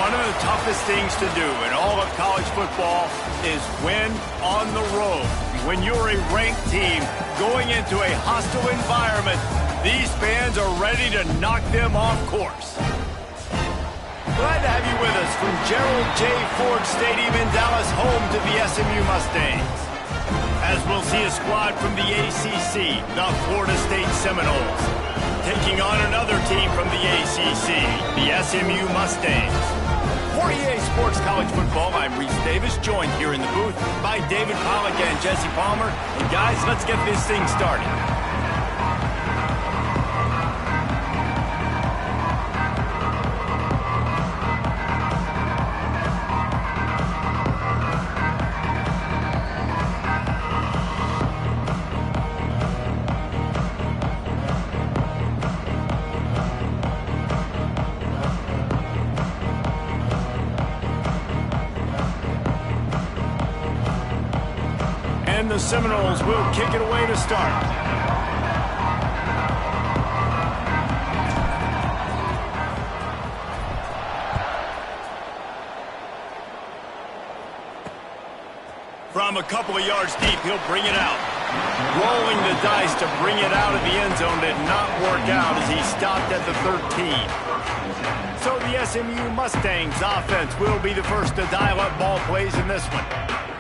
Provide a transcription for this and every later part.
One of the toughest things to do in all of college football is win on the road. When you're a ranked team going into a hostile environment, these fans are ready to knock them off course. Glad to have you with us from Gerald J. Ford Stadium in Dallas, home to the SMU Mustangs. As we'll see a squad from the ACC, the Florida State Seminoles, taking on another team from the ACC, the SMU Mustangs. For EA Sports College Football, I'm Reese Davis, joined here in the booth by David Pollack and Jesse Palmer. And guys, let's get this thing started. And the Seminoles will kick it away to start. From a couple of yards deep, he'll bring it out. Rolling the dice to bring it out of the end zone did not work out as he stopped at the 13. So the SMU Mustangs offense will be the first to dial up ball plays in this one.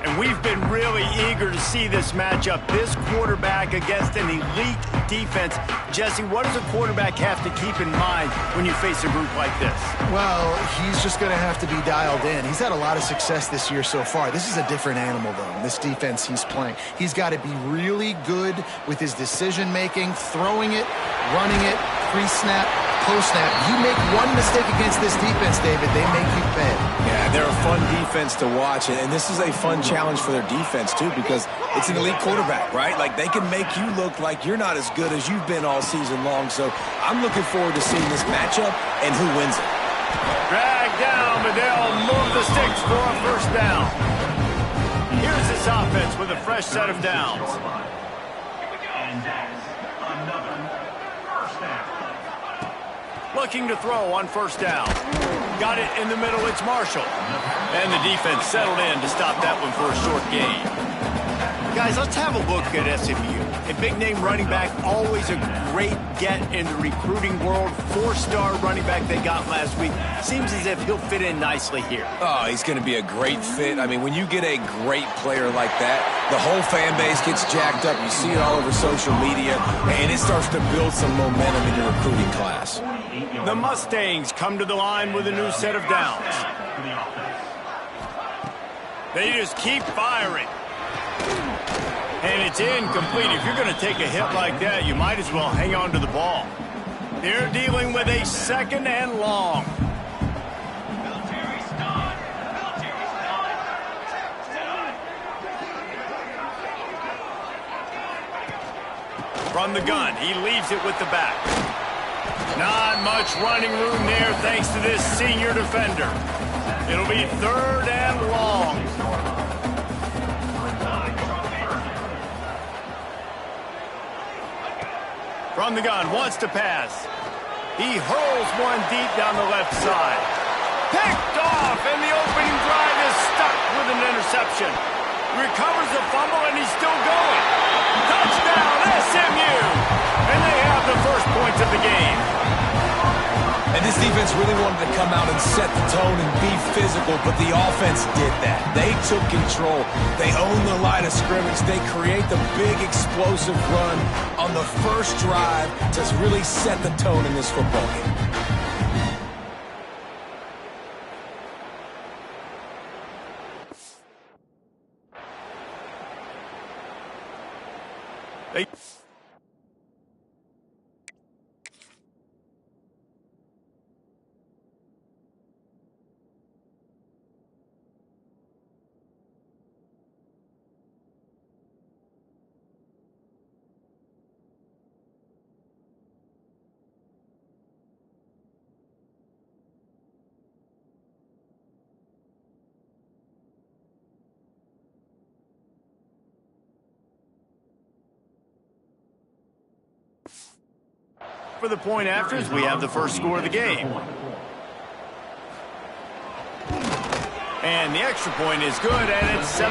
And we've been really eager to see this matchup, this quarterback against an elite defense. Jesse, what does a quarterback have to keep in mind when you face a group like this? Well, he's just going to have to be dialed in. He's had a lot of success this year so far. This is a different animal, though, this defense he's playing. He's got to be really good with his decision-making, throwing it, running it, pre-snap, post-snap. You make one mistake against this defense, David, they make you pay. Yeah, they're a fun defense to watch, and this is a fun challenge for their defense, too, because it's an elite quarterback, right? Like, they can make you look like you're not as good as you've been all season long, so I'm looking forward to seeing this matchup and who wins it. Drag down, but they'll move the sticks for a first down. Here's this offense with a fresh set of downs. Looking to throw on first down. Got it in the middle, it's Marshall. And the defense settled in to stop that one for a short gain. Guys, let's have a look at SMU. A big-name running back, always a great get in the recruiting world. Four-star running back they got last week. Seems as if he'll fit in nicely here. Oh, he's going to be a great fit. I mean, when you get a great player like that, the whole fan base gets jacked up. You see it all over social media, and it starts to build some momentum in your recruiting class. The Mustangs come to the line with a new set of downs. They just keep firing. And it's incomplete. If you're going to take a hit like that, you might as well hang on to the ball. They're dealing with a second and long. From the gun, he leaves it with the back. Not much running room there thanks to this senior defender. It'll be third and long. From the gun, wants to pass. He hurls one deep down the left side. Picked off, and the opening drive is stuck with an interception. Recovers the fumble, and he's still going. Touchdown, SMU! And they have the first points of the game. And this defense really wanted to come out and set the tone and be physical, but the offense did that. They took control. They own the line of scrimmage. They create the big explosive run on the first drive to really set the tone in this football game. For the point afters, we have the first score of the game. And the extra point is good, and it's 7-0.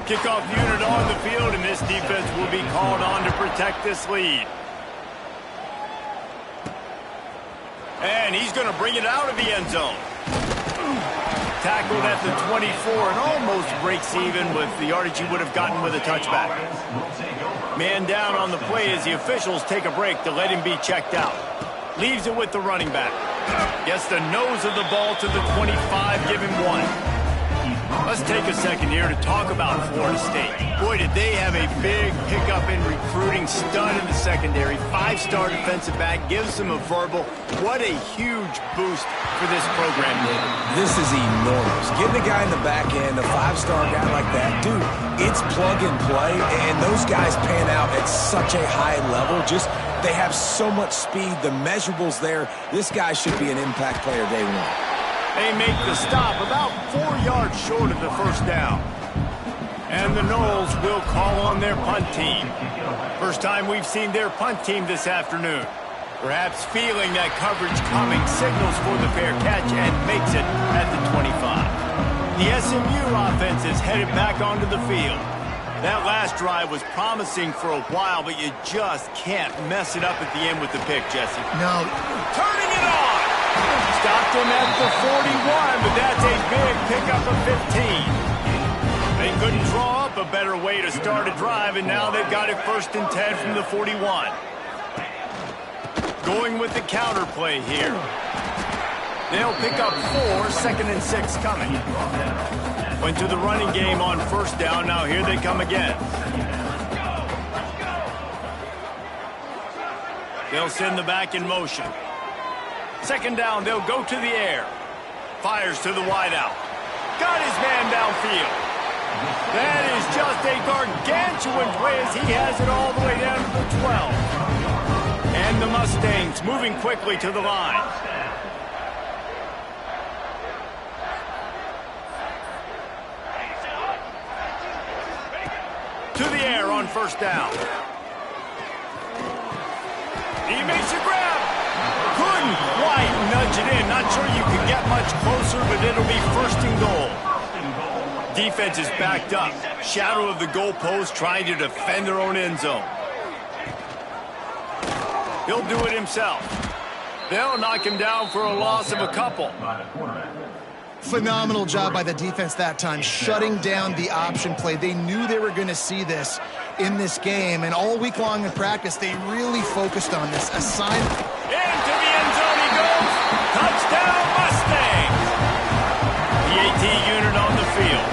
Kickoff unit on the field, and this defense will be called on to protect this lead. And he's going to bring it out of the end zone. Tackled at the 24 and almost breaks even with the yardage he would have gotten with a touchback. Man down on the play as the officials take a break to let him be checked out. Leaves it with the running back. Gets the nose of the ball to the 25, give him 1. Let's take a second here to talk about Florida State. Boy, did they have a big pickup in recruiting. Stud in the secondary. 5-star defensive back. Gives them a verbal. What a huge boost for this program, David. This is enormous. Getting a guy in the back end, a 5-star guy like that, dude, it's plug and play, and those guys pan out at such a high level. Just, they have so much speed. The measurables there. This guy should be an impact player day one. They make the stop about 4 yards short of the first down. And the Noles will call on their punt team. First time we've seen their punt team this afternoon. Perhaps feeling that coverage coming, signals for the fair catch and makes it at the 25. The SMU offense is headed back onto the field. That last drive was promising for a while, but you just can't mess it up at the end with the pick, Jesse. No. Turning it on! Stopped him at the 41, but that's a big pickup of 15. They couldn't draw up a better way to start a drive, and now they've got it 1st and 10 from the 41. Going with the counter play here. They'll pick up 4, 2nd and 6 coming. Went to the running game on 1st down, now here they come again. They'll send the back in motion. 2nd down, they'll go to the air. Fires to the wideout. Got his man downfield. That is just a gargantuan play as he has it all the way down to the 12. And the Mustangs moving quickly to the line. To the air on 1st down. He makes a grab. Couldn't quite nudge it in. Not sure you can get much closer, but it'll be 1st and goal. Defense is backed up. Shadow of the goalpost, trying to defend their own end zone. He'll do it himself. They'll knock him down for a loss of a couple. Phenomenal job by the defense that time, shutting down the option play. They knew they were going to see this in this game, and all week long in practice, they really focused on this assignment. Into the end zone he goes. Touchdown, Mustangs. The AT unit on the field.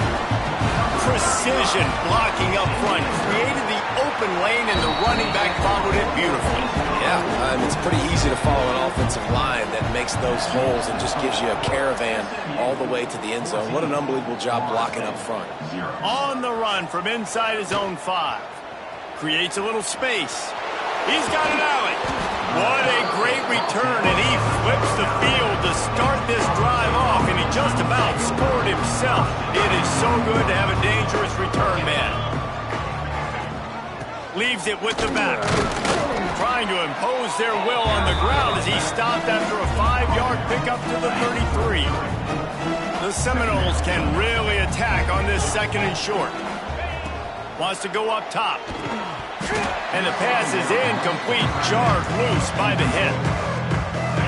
Precision blocking up front. Created the open lane, and the running back followed it beautifully. Yeah, it's pretty easy to follow an offensive line that makes those holes and just gives you a caravan all the way to the end zone. What an unbelievable job blocking up front. On the run from inside his own 5. Creates a little space. He's got an alley. What a great return, and he flips the field to start this drive off, and he just about scored himself. It is so good to have a dangerous return man. Leaves it with the back. Trying to impose their will on the ground as he stopped after a 5-yard pickup to the 33. The Seminoles can really attack on this 2nd and short. Wants to go up top. And the pass is incomplete, jarred loose by the hit.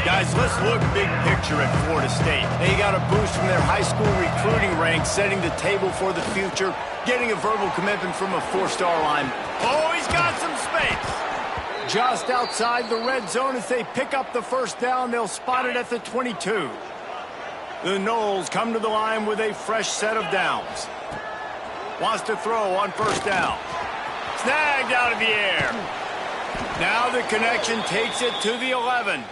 Guys, let's look big picture at Florida State. They got a boost from their high school recruiting ranks, setting the table for the future, getting a verbal commitment from a 4-star lineman. Oh, he's got some space. Just outside the red zone as they pick up the 1st down. They'll spot it at the 22. The Noles come to the line with a fresh set of downs. Wants to throw on 1st down. Snagged out of the air. Now the connection takes it to the 11.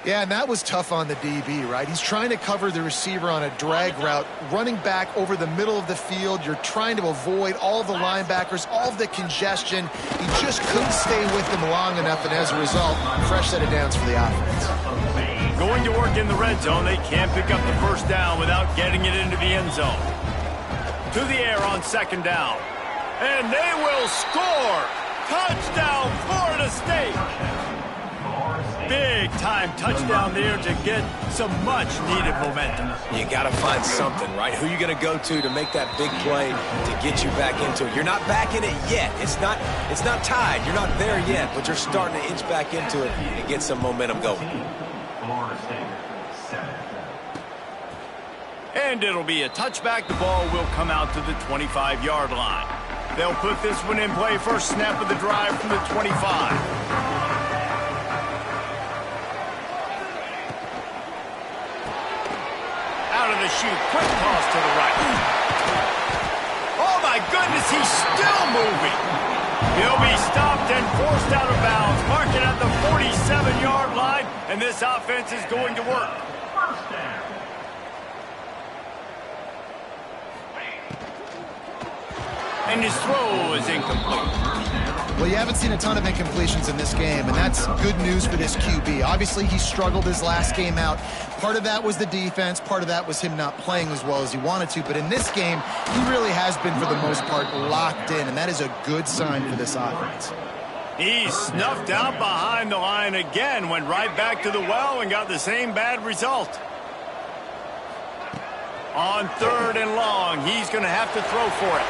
Yeah, and that was tough on the DB, right? He's trying to cover the receiver on a drag route, running back over the middle of the field. You're trying to avoid all the linebackers, all of the congestion. He just couldn't stay with them long enough, and as a result, fresh set of downs for the offense. Going to work in the red zone, they can't pick up the first down without getting it into the end zone. To the air on second down. And they will score! Touchdown, Florida State! Big-time touchdown there to get some much-needed momentum. You got to find something, right? Who are you going to go to make that big play to get you back into it? You're not back in it yet. It's not tied. You're not there yet, but you're starting to inch back into it and get some momentum going. And it'll be a touchback. The ball will come out to the 25-yard line. They'll put this one in play. First snap of the drive from the 25. Out of the chute, quick toss to the right. Oh my goodness, he's still moving. He'll be stopped and forced out of bounds. Mark it at the 47-yard line, and this offense is going to work. And his throw is incomplete. Well, you haven't seen a ton of incompletions in this game, and that's good news for this QB. Obviously, he struggled his last game out. Part of that was the defense. Part of that was him not playing as well as he wanted to. But in this game, he really has been, for the most part, locked in, and that is a good sign for this offense. He snuffed out behind the line again, went right back to the well and got the same bad result. On third and long, he's going to have to throw for it.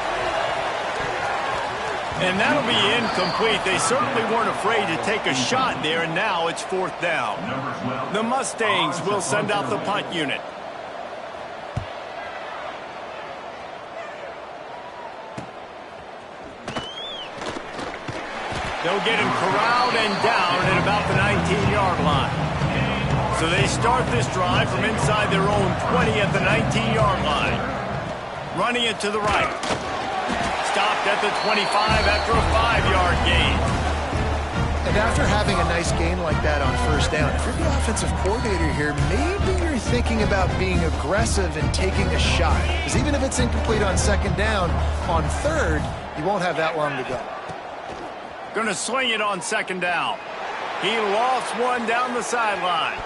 And that'll be incomplete. They certainly weren't afraid to take a shot there, and now it's fourth down. The Mustangs will send out the punt unit. They'll get him corralled and down at about the 19-yard line. So they start this drive from inside their own 20 at the 19-yard line. Running it to the right. Stopped at the 25 after a 5-yard gain. And after having a nice gain like that on first down, if you're the offensive coordinator here, maybe you're thinking about being aggressive and taking a shot. Because even if it's incomplete on second down, on third, you won't have that long to go. Going to sling it on second down. He lost one down the sideline.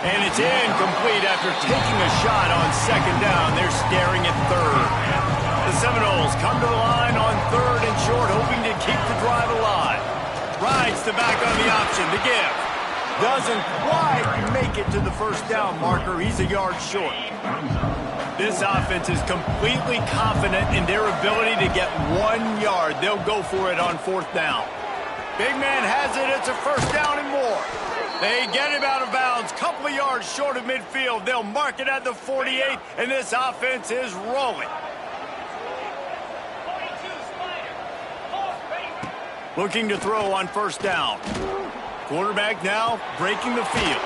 And it's incomplete after taking a shot on second down. They're staring at third. The Seminoles come to the line on third and short, hoping to keep the drive alive. Rides the back on the option to give. Doesn't quite make it to the first down marker. He's a yard short. This offense is completely confident in their ability to get 1 yard. They'll go for it on fourth down. Big man has it. It's a first down and more. They get him out of bounds, couple of yards short of midfield. They'll mark it at the 48, and this offense is rolling. Looking to throw on first down. Quarterback now breaking the field.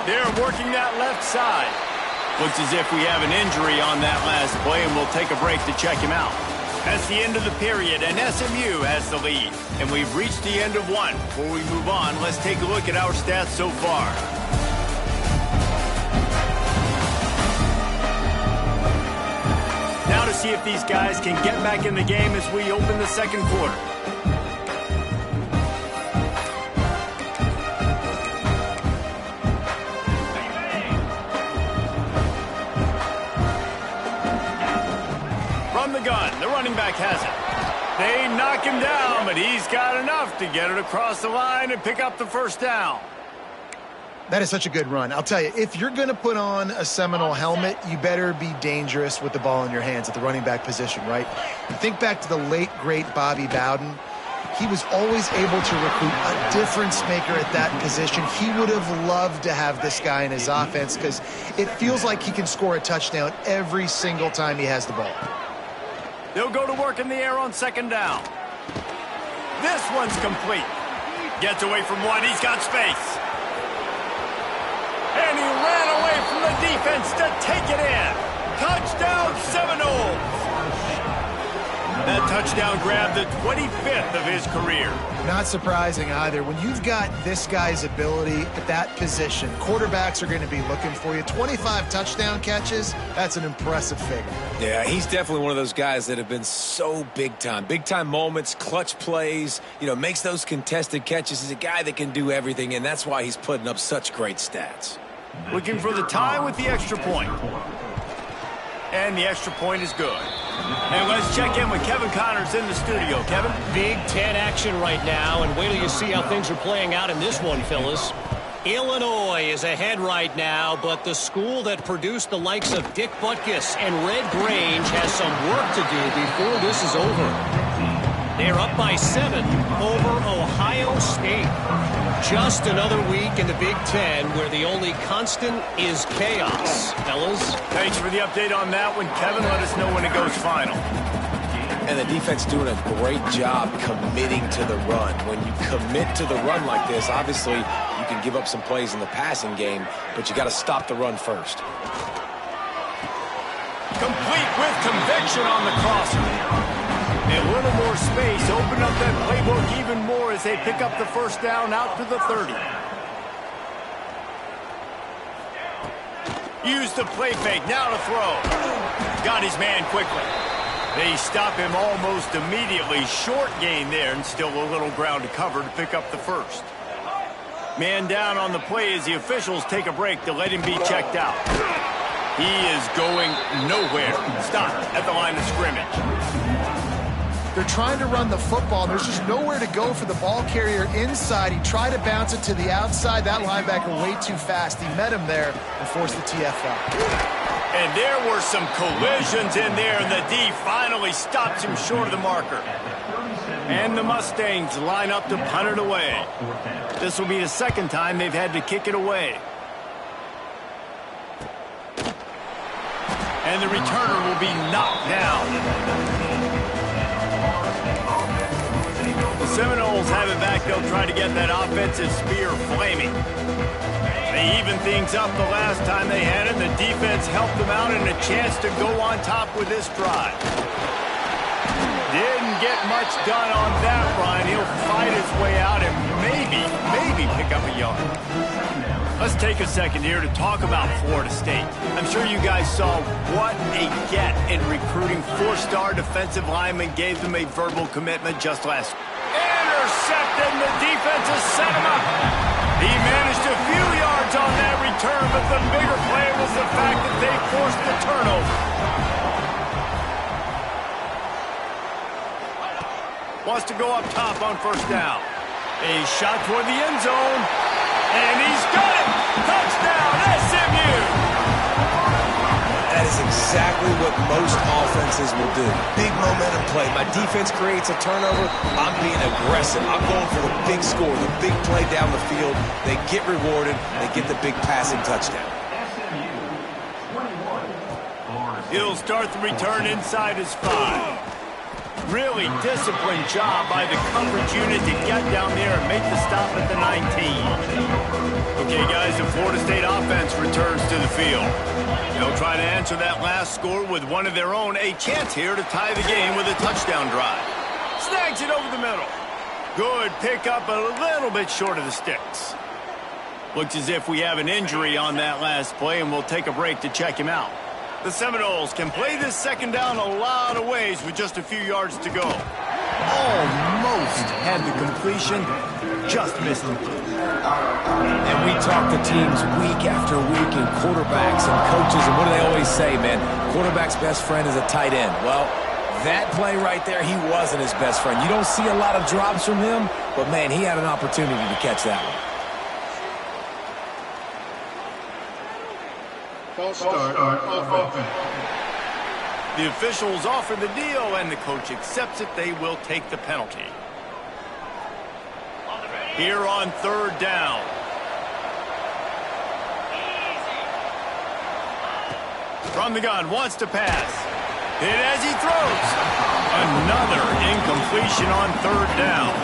They're working that left side. Looks as if we have an injury on that last play, and we'll take a break to check him out. That's the end of the period, and SMU has the lead. And we've reached the end of one. Before we move on, let's take a look at our stats so far. Now to see if these guys can get back in the game as we open the second quarter. From the gun, the running back has it. They knock him down, but he's got enough to get it across the line and pick up the first down. That is such a good run. I'll tell you, if you're going to put on a Seminole helmet, you better be dangerous with the ball in your hands at the running back position, right? You think back to the late, great Bobby Bowden. He was always able to recruit a difference maker at that position. He would have loved to have this guy in his offense because it feels like he can score a touchdown every single time he has the ball. They'll go to work in the air on second down. This one's complete. Gets away from one. He's got space. And he ran away from the defense to take it in. Touchdown, Seminoles. That touchdown grabbed the 25th of his career. Not surprising either. When you've got this guy's ability at that position, quarterbacks are going to be looking for you. 25 touchdown catches, that's an impressive figure. Yeah, he's definitely one of those guys that have been so big time. Big time moments, clutch plays, makes those contested catches. He's a guy that can do everything, and that's why he's putting up such great stats. Looking for the tie with the extra point. And the extra point is good. And let's check in with Kevin Connors in the studio. Kevin? Big Ten action right now, and wait till you see how things are playing out in this one, Phyllis. Illinois is ahead right now, but the school that produced the likes of Dick Butkus and Red Grange has some work to do before this is over. They're up by 7 over Ohio State. Just another week in the Big Ten where the only constant is chaos. Fellas? Thanks for the update on that one, Kevin. Let us know when it goes final. And the defense doing a great job committing to the run. When you commit to the run like this, obviously you can give up some plays in the passing game, but you got to stop the run first. Complete with conviction on the crosser. A little more space, open up that playbook even more as they pick up the first down out to the 30. Use the play fake, now to throw. Got his man quickly. They stop him almost immediately. Short gain there and still a little ground to cover to pick up the first. Man down on the play as the officials take a break to let him be checked out. He is going nowhere. Stop at the line of scrimmage. They're trying to run the football. There's just nowhere to go for the ball carrier inside. He tried to bounce it to the outside. That linebacker way too fast. He met him there and forced the TFL. And there were some collisions in there, and the D finally stops him short of the marker. And the Mustangs line up to punt it away. This will be the second time they've had to kick it away. And the returner will be knocked down. Seminoles have it back. They'll try to get that offensive spear flaming. They evened things up the last time they had it. The defense helped them out and a chance to go on top with this drive. Didn't get much done on that run. He'll fight his way out and maybe pick up a yard. Let's take a second here to talk about Florida State. I'm sure you guys saw what a get in recruiting. 4-star defensive lineman gave them a verbal commitment just last week. Intercepted, and the defense has set him up. He managed a few yards on that return, but the bigger play was the fact that they forced the turnover. Wants to go up top on first down. A shot toward the end zone, and he's got it. Touchdown, SMU. That is exactly what most offenses will do. Big momentum play. My defense creates a turnover. I'm being aggressive. I'm going for the big score, the big play down the field. They get rewarded. They get the big passing touchdown. He'll start the return inside his 5. Really disciplined job by the coverage unit to get down there and make the stop at the 19. Okay, guys, the Florida State offense returns to the field. They'll try to answer that last score with one of their own. A chance here to tie the game with a touchdown drive. Snags it over the middle. Good pickup, a little bit short of the sticks. Looks as if we have an injury on that last play, and we'll take a break to check him out. The Seminoles can play this second down a lot of ways with just a few yards to go. Almost had the completion, just missed it. And we talk to teams week after week and quarterbacks and coaches, and what do they always say, man? Quarterback's best friend is a tight end. Well, that play right there, he wasn't his best friend. You don't see a lot of drops from him, but, man, he had an opportunity to catch that one. Start offense. The officials offer the deal, and the coach accepts it. They will take the penalty. Here on third down. From the gun, wants to pass. Hit as he throws. Another incompletion on third down.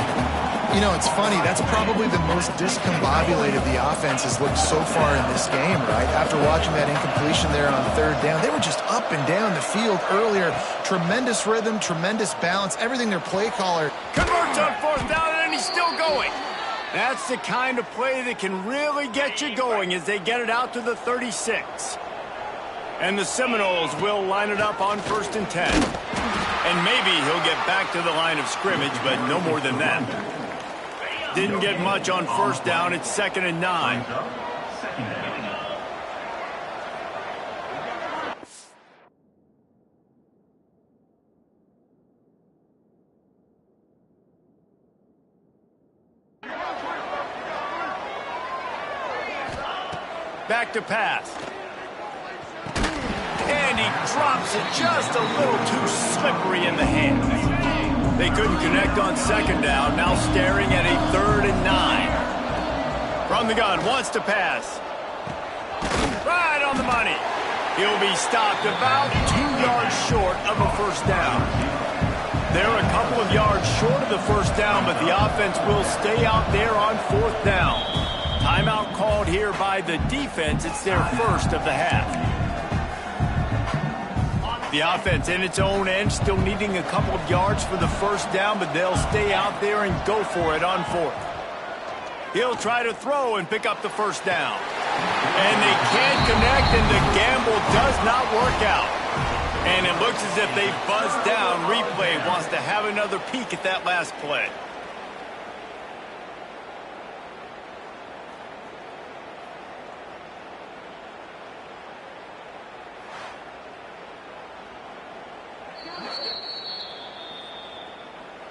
You know, it's funny. That's probably the most discombobulated the offense has looked so far in this game, right? After watching that incompletion there on third down, they were just up and down the field earlier. Tremendous rhythm, tremendous balance, everything their play caller. Converts on fourth down, and he's still going. That's the kind of play that can really get you going as they get it out to the 36. And the Seminoles will line it up on 1st and 10. And maybe he'll get back to the line of scrimmage, but no more than that. Didn't get much on 1st down. It's 2nd and 9. Back to pass. And he drops it just a little too slippery in the hands. They couldn't connect on 2nd down, now staring at a 3rd and 9. From the gun, wants to pass. Right on the money. He'll be stopped about 2 yards short of a 1st down. They're a couple of yards short of the 1st down, but the offense will stay out there on 4th down. Timeout called here by the defense. It's their first of the half. The offense in its own end, still needing a couple of yards for the 1st down, but they'll stay out there and go for it on 4th. He'll try to throw and pick up the 1st down. And they can't connect, and the gamble does not work out. And it looks as if they buzzed down. Replay wants to have another peek at that last play.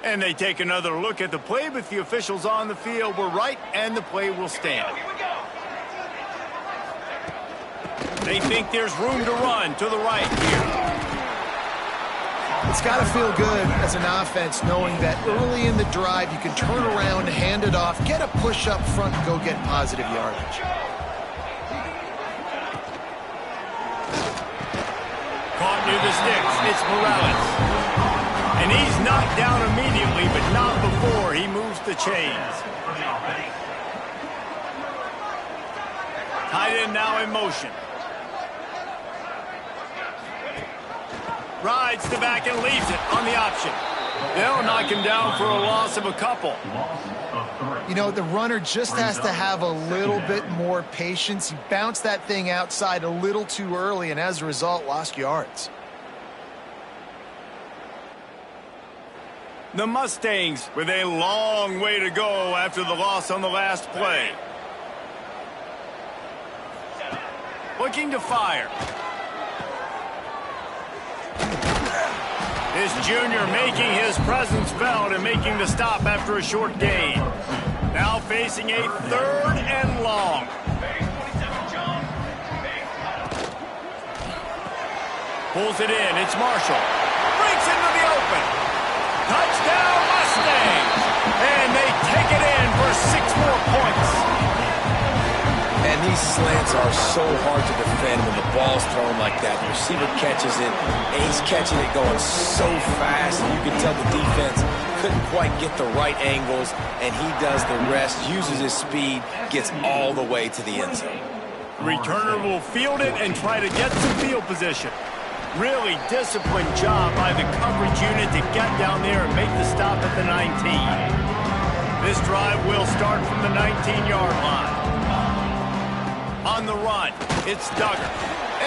And they take another look at the play, but the officials on the field were right, and the play will stand. They think there's room to run to the right here. It's got to feel good as an offense knowing that early in the drive you can turn around, hand it off, get a push up front, and go get positive yardage. Caught near the sticks. It's Morales. And he's knocked down immediately, but not before he moves the chains. Tight end now in motion. Rides the back and leaves it on the option. They'll knock him down for a loss of a couple. You know, the runner just has to have a little bit more patience. He bounced that thing outside a little too early, and as a result, lost yards. The Mustangs with a long way to go after the loss on the last play. Looking to fire. This junior making his presence felt and making the stop after a short gain. Now facing a 3rd and long. Pulls it in. It's Marshall. Breaks into the open. Touchdown Mustangs! And they take it in for 6 more points. And these slants are so hard to defend when the ball's thrown like that. The receiver catches it, and he's catching it going so fast, and you can tell the defense couldn't quite get the right angles, and he does the rest, uses his speed, gets all the way to the end zone. The returner will field it and try to get some field position. Really disciplined job by the coverage unit to get down there and make the stop at the 19. This drive will start from the 19-yard line. On the run, it's Duggar.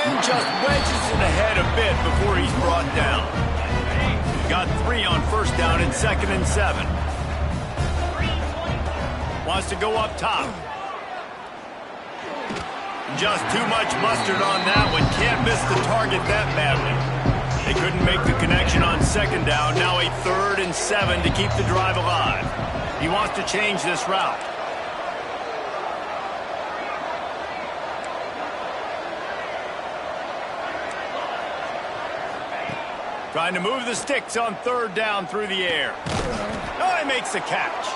And just wedges it ahead a bit before he's brought down. Got 3 on 1st down and 2nd and 7. Wants to go up top. Just too much mustard on that one. Can't miss the target that badly. They couldn't make the connection on 2nd down. Now a 3rd and 7 to keep the drive alive. He wants to change this route. Trying to move the sticks on 3rd down through the air. Oh, he makes the catch.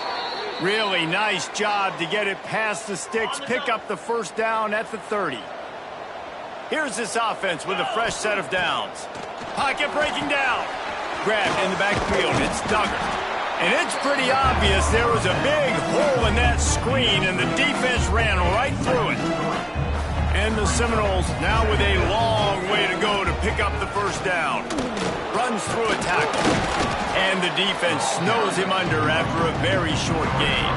Really nice job to get it past the sticks, pick up the 1st down at the 30. Here's this offense with a fresh set of downs. Pocket breaking down. Grabbed in the backfield. It's Duggar. And it's pretty obvious there was a big hole in that screen, and the defense ran right through it. And the Seminoles now with a long way to go to pick up the first down. Runs through a tackle. And the defense snows him under after a very short gain.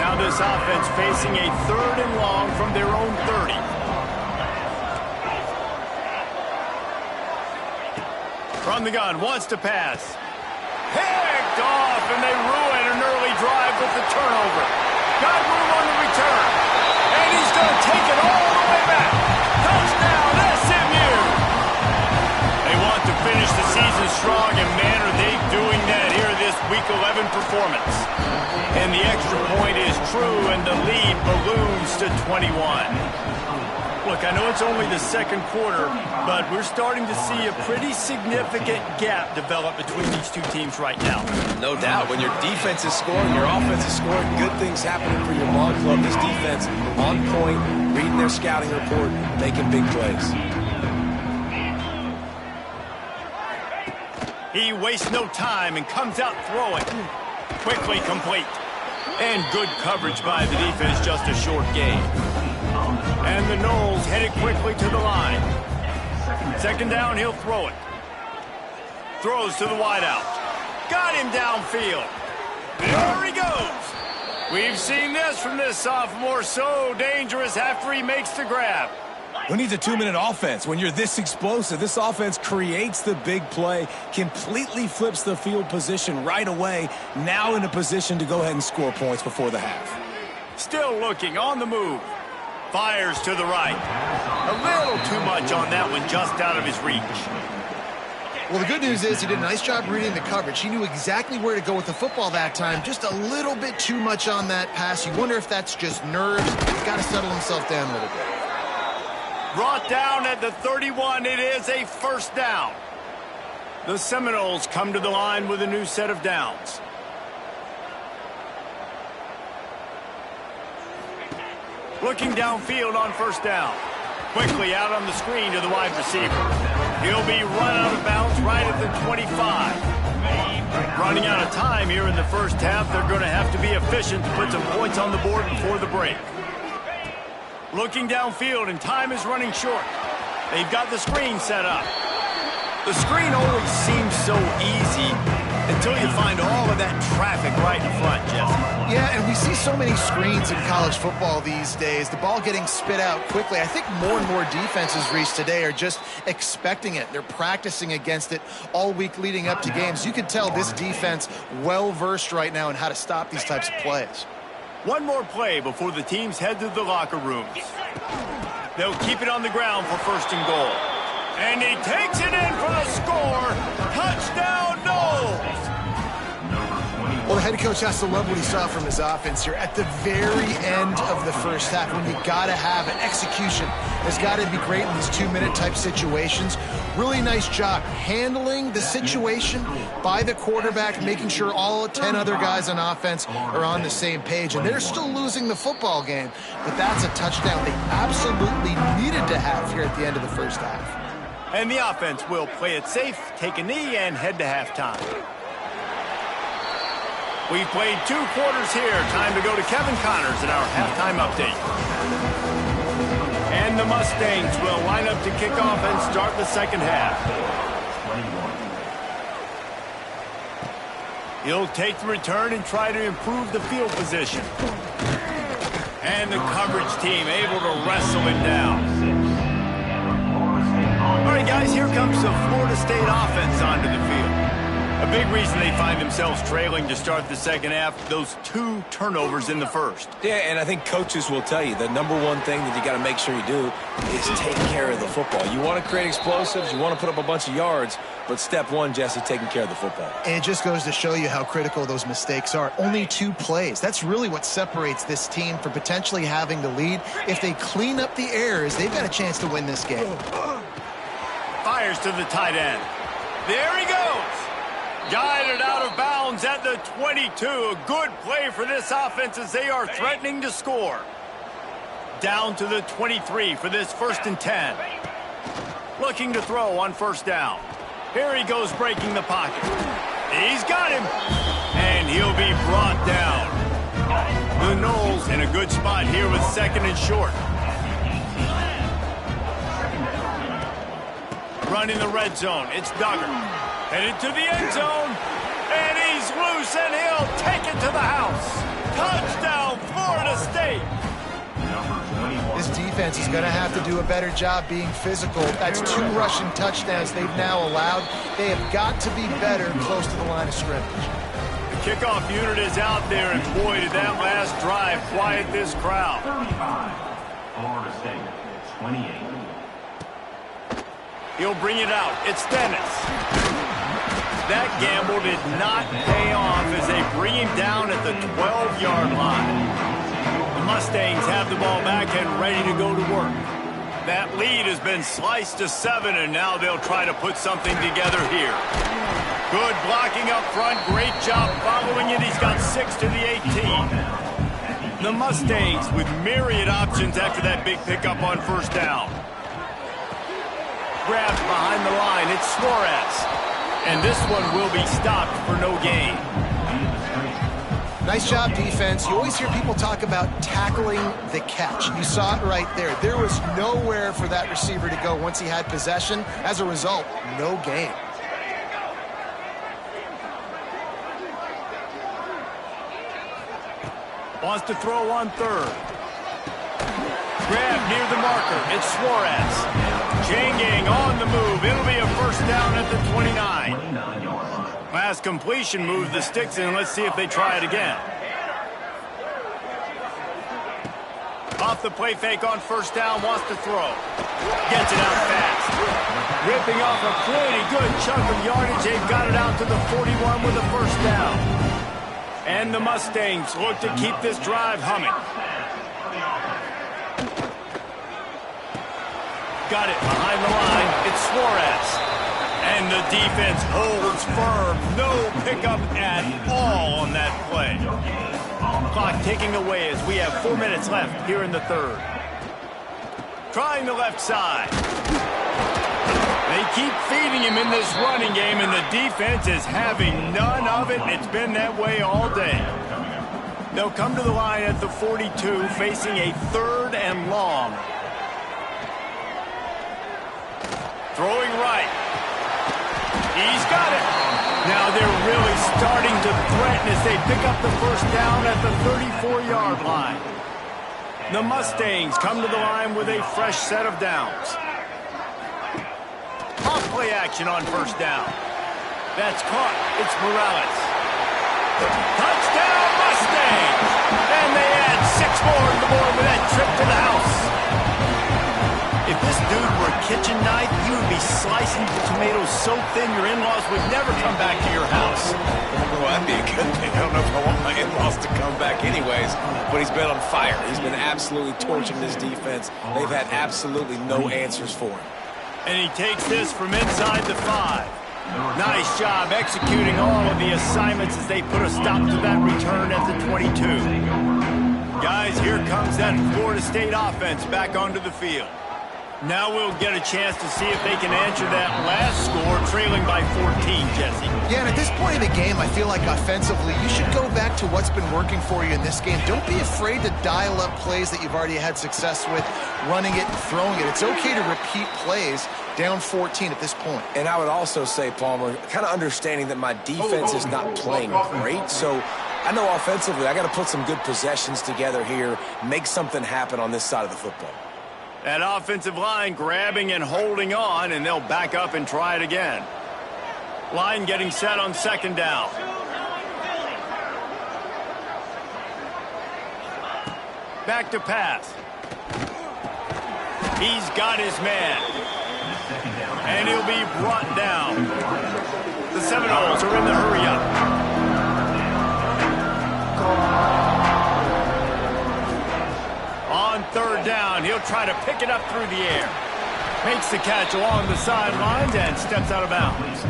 Now this offense facing a 3rd and long from their own 30. From the gun, wants to pass. Picked off, and they ruin an early drive with the turnover. Got room on the return. And he's going to take it all the way back. Touchdown, SMU! They want to finish the season strong, and man, are they doing that here this Week 11 performance. And the extra point is true, and the lead balloons to 21. Look, I know it's only the second quarter, but we're starting to see a pretty significant gap develop between these two teams right now. No doubt. When your defense is scoring, your offense is scoring, good things happening for your ball club. This defense on point, reading their scouting report, making big plays. He wastes no time and comes out throwing. Quickly complete. And good coverage by the defense, just a short gain. And the Noles headed quickly to the line. Second down, he'll throw it. Throws to the wideout. Got him downfield. There he goes. We've seen this from this sophomore, so dangerous after he makes the grab. Who needs a 2-minute offense? When you're this explosive, this offense creates the big play, completely flips the field position right away, now in a position to go ahead and score points before the half. Still looking on the move. Fires to the right. A little too much on that one, just out of his reach. Well, the good news is he did a nice job reading the coverage. He knew exactly where to go with the football that time. Just a little bit too much on that pass. You wonder if that's just nerves. He's got to settle himself down a little bit. Brought down at the 31. It is a first down. The Seminoles come to the line with a new set of downs. Looking downfield on first down. Quickly out on the screen to the wide receiver. He'll be run out of bounds right at the 25. Running out of time here in the first half. They're going to have to be efficient to put some points on the board before the break. Looking downfield, and time is running short. They've got the screen set up. The screen always seems so easy until you find all of that traffic right in front, Jeff. Yeah, and we see so many screens in college football these days. The ball getting spit out quickly. I think more and more defenses, Reese, today are just expecting it. They're practicing against it all week leading up to games. You can tell this defense well-versed right now in how to stop these types of plays. One more play before the teams head to the locker rooms. They'll keep it on the ground for first and goal. And he takes it in for the score. Touchdown, Noles! Well, the head coach has to love what he saw from his offense here at the very end of the first half. When you got to have an execution, has got to be great in these 2-minute type situations. Really nice job handling the situation by the quarterback, making sure all 10 other guys on offense are on the same page. And they're still losing the football game, but that's a touchdown they absolutely needed to have here at the end of the first half. And the offense will play it safe, take a knee, and head to halftime. We've played 2 quarters here. Time to go to Kevin Connors in our halftime update. And the Mustangs will line up to kick off and start the second half. He'll take the return and try to improve the field position. And the coverage team able to wrestle him down. All right, guys, here comes the Florida State offense onto the field. A big reason they find themselves trailing to start the second half, those 2 turnovers in the first. Yeah, and I think coaches will tell you the number one thing that you got to make sure you do is take care of the football. You want to create explosives, you want to put up a bunch of yards, but step one, Jesse, taking care of the football. And it just goes to show you how critical those mistakes are. Only 2 plays. That's really what separates this team from potentially having the lead. If they clean up the errors, they've got a chance to win this game. Fires to the tight end. There he goes. Guided out of bounds at the 22. A good play for this offense as they are threatening to score. Down to the 23 for this 1st and 10. Looking to throw on first down. Here he goes breaking the pocket. He's got him. he'll be brought down. The Knowles in a good spot here with 2nd and short. Running the red zone, it's Duggar. Headed to the end zone, and he's loose, and he'll take it to the house. Touchdown, Florida State. This defense is going to have to do a better job being physical. That's 2 rushing touchdowns they've now allowed. They have got to be better close to the line of scrimmage. The kickoff unit is out there, and boy, did that last drive quiet this crowd. 35, Florida State, 28. He'll bring it out. It's Dennis. That gamble did not pay off as they bring him down at the 12-yard line. The Mustangs have the ball back and ready to go to work. That lead has been sliced to 7, and now they'll try to put something together here. Good blocking up front. Great job following it. He's got 6 to the 18. The Mustangs with myriad options after that big pickup on 1st down. Grabs behind the line. It's Suarez. And this one will be stopped for no gain. Nice job, defense. You always hear people talk about tackling the catch. You saw it right there. There was nowhere for that receiver to go once he had possession. As a result, no gain. Wants to throw on 3rd. Grab near the marker. It's Suarez. Chain gang on the move. It'll be a 1st down at the 29. Last completion moved the sticks in. Let's see if they try it again. Off the play fake on 1st down. Wants to throw. Gets it out fast. Ripping off a pretty good chunk of yardage. They've got it out to the 41 with a 1st down. And the Mustangs look to keep this drive humming. Got it behind the line. It's Suarez. And the defense holds firm. No pickup at all on that play. Clock ticking away as we have 4 minutes left here in the 3rd. Trying the left side. They keep feeding him in this running game, and the defense is having none of it. It's been that way all day. They'll come to the line at the 42, facing a 3rd and long. Throwing right. He's got it. Now they're really starting to threaten as they pick up the 1st down at the 34-yard line. The Mustangs come to the line with a fresh set of downs. Off play action on 1st down. That's caught. It's Morales. Touchdown Mustangs! And they add 6 more to the board with that trip to the house. If this dude were a kitchen knife, you would be slicing the tomatoes so thin your in-laws would never come back to your house. Well, that'd be a good thing. I don't know if I want my in-laws to come back anyways, but he's been on fire. He's been absolutely torching this defense. They've had absolutely no answers for him. And he takes this from inside the 5. Nice job executing all of the assignments as they put a stop to that return at the 22. Guys, here comes that Florida State offense back onto the field. Now we'll get a chance to see if they can answer that last score, trailing by 14, Jesse. Yeah, and at this point in the game, I feel like offensively, you should go back to what's been working for you in this game. Don't be afraid to dial up plays that you've already had success with, running it and throwing it. It's okay to repeat plays down 14 at this point. And I would also say, Palmer, kind of understanding that my defense is not playing great, so I know offensively I got to put some good possessions together here, make something happen on this side of the football. That offensive line grabbing and holding on, and they'll back up and try it again. Line getting set on 2nd down. Back to pass. He's got his man. And he'll be brought down. The Seminoles are in the hurry-up. On 3rd down, he'll try to pick it up through the air. Makes the catch along the sidelines and steps out of bounds.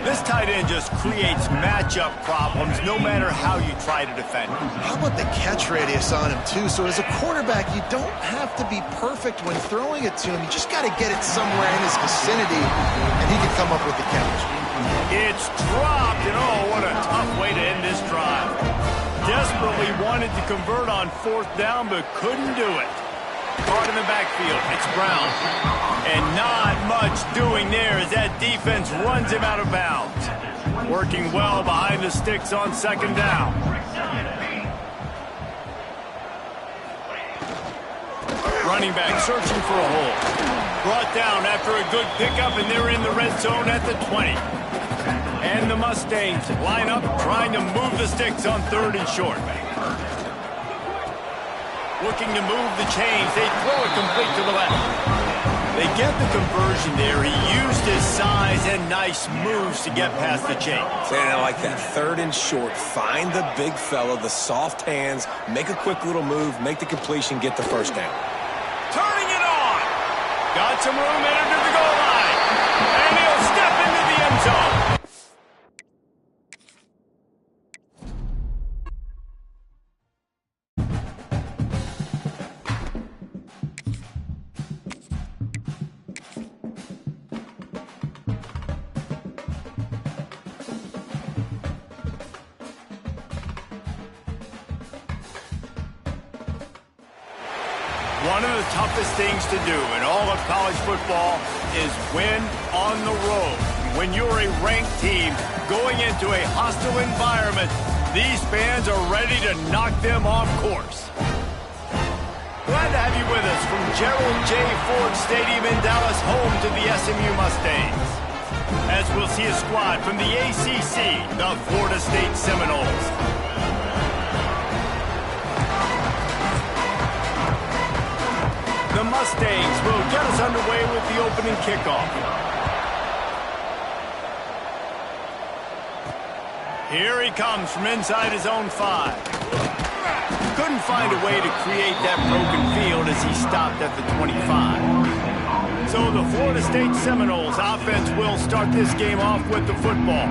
This tight end just creates matchup problems no matter how you try to defend him. How about the catch radius on him, too? So as a quarterback, you don't have to be perfect when throwing it to him. You just got to get it somewhere in his vicinity, and he can come up with the catch. It's dropped, and oh, what a tough way to end this drive. Desperately wanted to convert on 4th down, but couldn't do it. Caught in the backfield. It's Brown. And not much doing there as that defense runs him out of bounds. Working well behind the sticks on 2nd down. Running back searching for a hole. Brought down after a good pickup, and they're in the red zone at the 20. And the Mustangs line up trying to move the sticks on 3rd and short. Looking to move the chains. They throw it complete to the left. They get the conversion there. He used his size and nice moves to get past the chains. And I like that 3rd and short. Find the big fella, the soft hands, make a quick little move, make the completion, get the 1st down. Turning it on. Got some room in under the goal line. And he'll step into the end zone. One of the toughest things to do in all of college football is win on the road. When you're a ranked team going into a hostile environment, these fans are ready to knock them off course. Glad to have you with us from Gerald J. Ford Stadium in Dallas, home to the SMU Mustangs. As we'll see a squad from the ACC, the Florida State Seminoles. The Mustangs will get us underway with the opening kickoff. Here he comes from inside his own 5. Couldn't find a way to create that broken field as he stopped at the 25. So the Florida State Seminoles offense will start this game off with the football.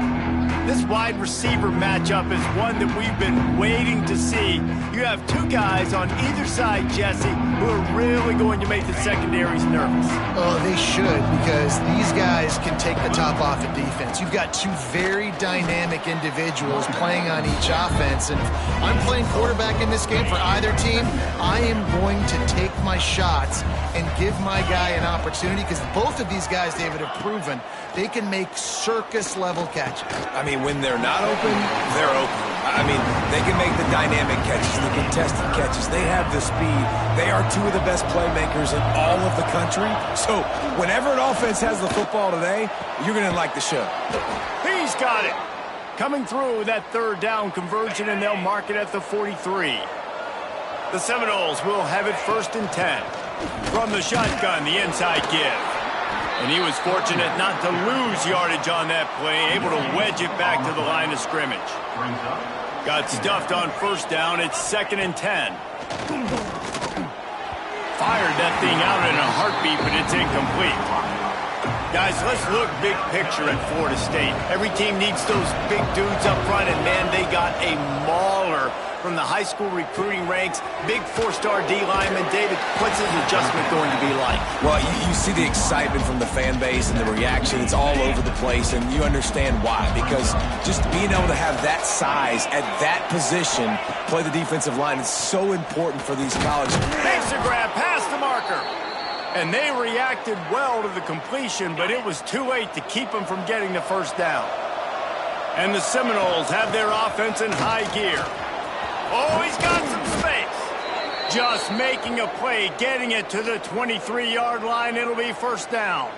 This wide receiver matchup is one that we've been waiting to see. You have 2 guys on either side, Jesse, who are really going to make the secondaries nervous. Oh, they should, because these guys can take the top off of defense. You've got 2 very dynamic individuals playing on each offense, and if I'm playing quarterback in this game for either team, I am going to take my shots and give my guy an opportunity, because both of these guys, David, have proven they can make circus-level catches. I mean, when they're not open, they're open. I mean, they can make the dynamic catches, the contested catches. They have the speed. They are 2 of the best playmakers in all of the country. So whenever an offense has the football today, you're going to like the show. He's got it. Coming through with that 3rd down conversion, and they'll mark it at the 43. The Seminoles will have it 1st and 10. From the shotgun, the inside give. And he was fortunate not to lose yardage on that play, able to wedge it back to the line of scrimmage. Got stuffed on 1st down. It's 2nd and 10. Fired that thing out in a heartbeat, but it's incomplete. Guys, let's look big picture at Florida State. Every team needs those big dudes up front, and man, they got a mauler from the high school recruiting ranks. Big 4-star D lineman. David, what's his adjustment going to be like? Well, you see the excitement from the fan base and the reaction. It's all over the place, and you understand why. Because just being able to have that size at that position, play the defensive line, is so important for these colleges. Makes a grab past the marker. And they reacted well to the completion, but it was too late to keep them from getting the 1st down. And the Seminoles have their offense in high gear. Oh, he's got some space. Just making a play, getting it to the 23-yard line. It'll be 1st down.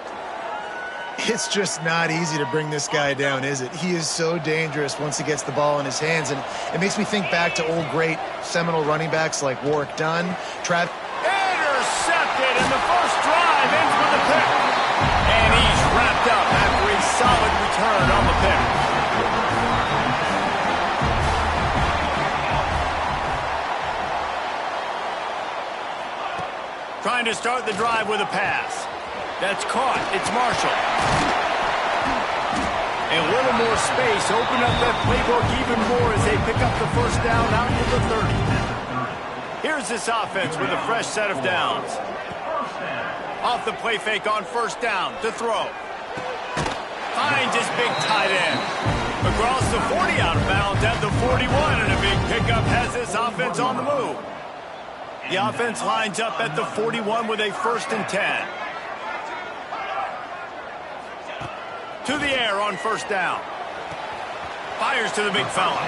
It's just not easy to bring this guy down, is it? He is so dangerous once he gets the ball in his hands. And it makes me think back to old great Seminole running backs like Warwick Dunn, intercepted, and the first drive ends with a pick. And he's wrapped up after a solid return on the pick. Trying to start the drive with a pass. That's caught. It's Marshall. A little more space. Open up that playbook even more as they pick up the 1st down out to the 30. Here's this offense with a fresh set of downs. Off the play fake on 1st down to throw. Finds his big tight end. Across the 40 out of bounds at the 41, and a big pickup has this offense on the move. The offense lines up at the 41 with a 1st and 10. To the air on 1st down. Fires to the big fella.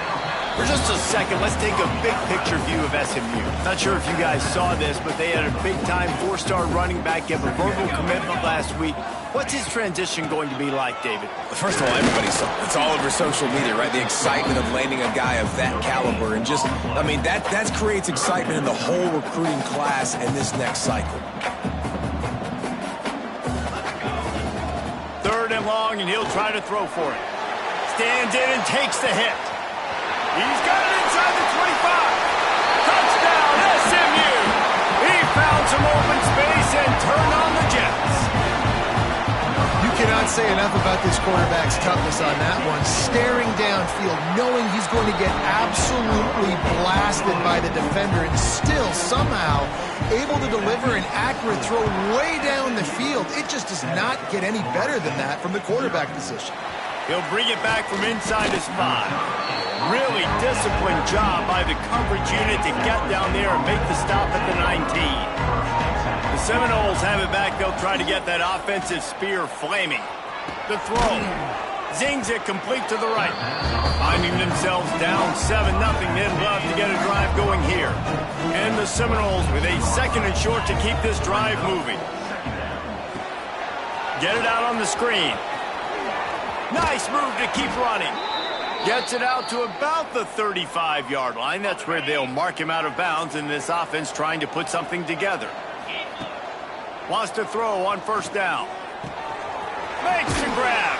For just a second, let's take a big picture view of SMU. Not sure if you guys saw this, but they had a big-time 4-star running back give a verbal commitment last week. What's his transition going to be like, David? First of all, everybody saw it. It's all over social media, right? The excitement of landing a guy of that caliber. And just, I mean, that creates excitement in the whole recruiting class and this next cycle. 3rd and long, and he'll try to throw for it. Stands in and takes the hit. He's got it inside the 25. Touchdown, SMU. He found some open space and turned on the Jets. You cannot say enough about this quarterback's toughness on that one. Staring downfield, knowing he's going to get absolutely blasted by the defender, and still somehow able to deliver an accurate throw way down the field. It just does not get any better than that from the quarterback position. He'll bring it back from inside his 5. Really disciplined job by the coverage unit to get down there and make the stop at the 19. The Seminoles have it back. They'll try to get that offensive spear flaming. The throw. Zings it complete to the right. Finding themselves down 7-0. They'd love to get a drive going here. And the Seminoles with a 2nd and short to keep this drive moving. Get it out on the screen. Nice move to keep running. Gets it out to about the 35-yard line. That's where they'll mark him out of bounds in this offense trying to put something together. Wants to throw on 1st down. Makes the grab.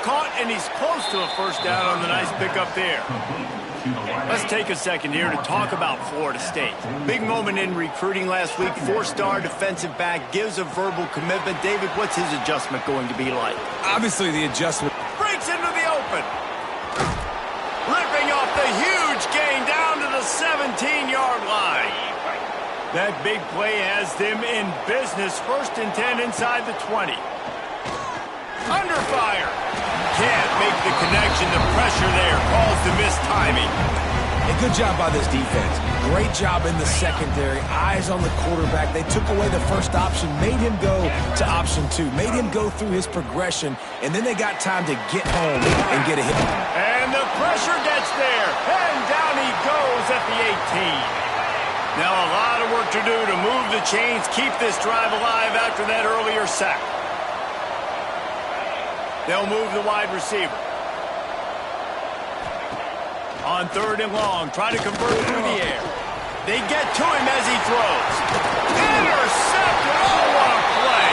Caught, and he's close to a 1st down on the nice pickup there. Let's take a second here to talk about Florida State. Big moment in recruiting last week. 4-star defensive back gives a verbal commitment. David, what's his adjustment going to be like? Obviously, the adjustment. Breaks into the open. Ripping off the huge gain down to the 17-yard line. That big play has them in business. 1st and 10 inside the 20. Under fire. Can't make the connection. The pressure there calls the missed timing. A good job by this defense. Great job in the secondary. Eyes on the quarterback. They took away the first option, made him go to option 2, made him go through his progression, and then they got time to get home and get a hit. And the pressure gets there, and down he goes at the 18. Now a lot of work to do to move the chains, keep this drive alive after that earlier sack. They'll move the wide receiver. On 3rd and long, try to convert through the air. They get to him as he throws. Intercepted! Oh, what a play!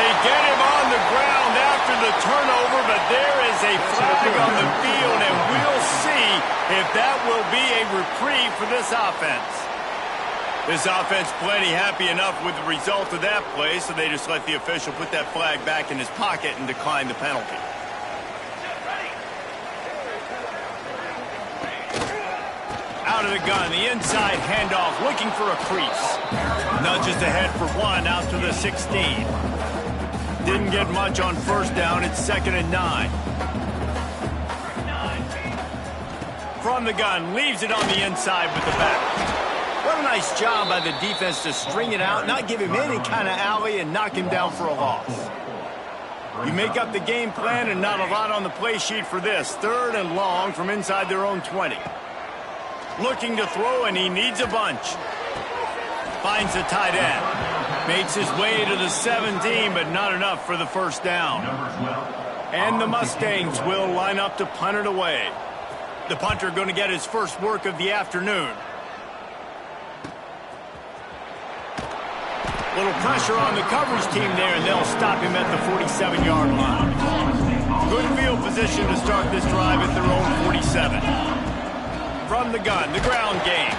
They get him on the ground after the turnover, but there is a flag on the field, and we'll see if that will be a reprieve for this offense. This offense plenty happy enough with the result of that play, so they just let the official put that flag back in his pocket and decline the penalty. Out of the gun, the inside handoff, looking for a crease. Nudges ahead for 1 out to the 16. Didn't get much on 1st down. It's 2nd and 9. From the gun, leaves it on the inside with the back. What a nice job by the defense to string it out, not give him any kind of alley, and knock him down for a loss. You make up the game plan, and not a lot on the play sheet for this. 3rd and long from inside their own 20. Looking to throw, and he needs a bunch. Finds the tight end. Makes his way to the 17, but not enough for the 1st down. And the Mustangs will line up to punt it away. The punter going to get his first work of the afternoon. Little pressure on the coverage team there, and they'll stop him at the 47-yard line. Good field position to start this drive at their own 47. From the gun, the ground game.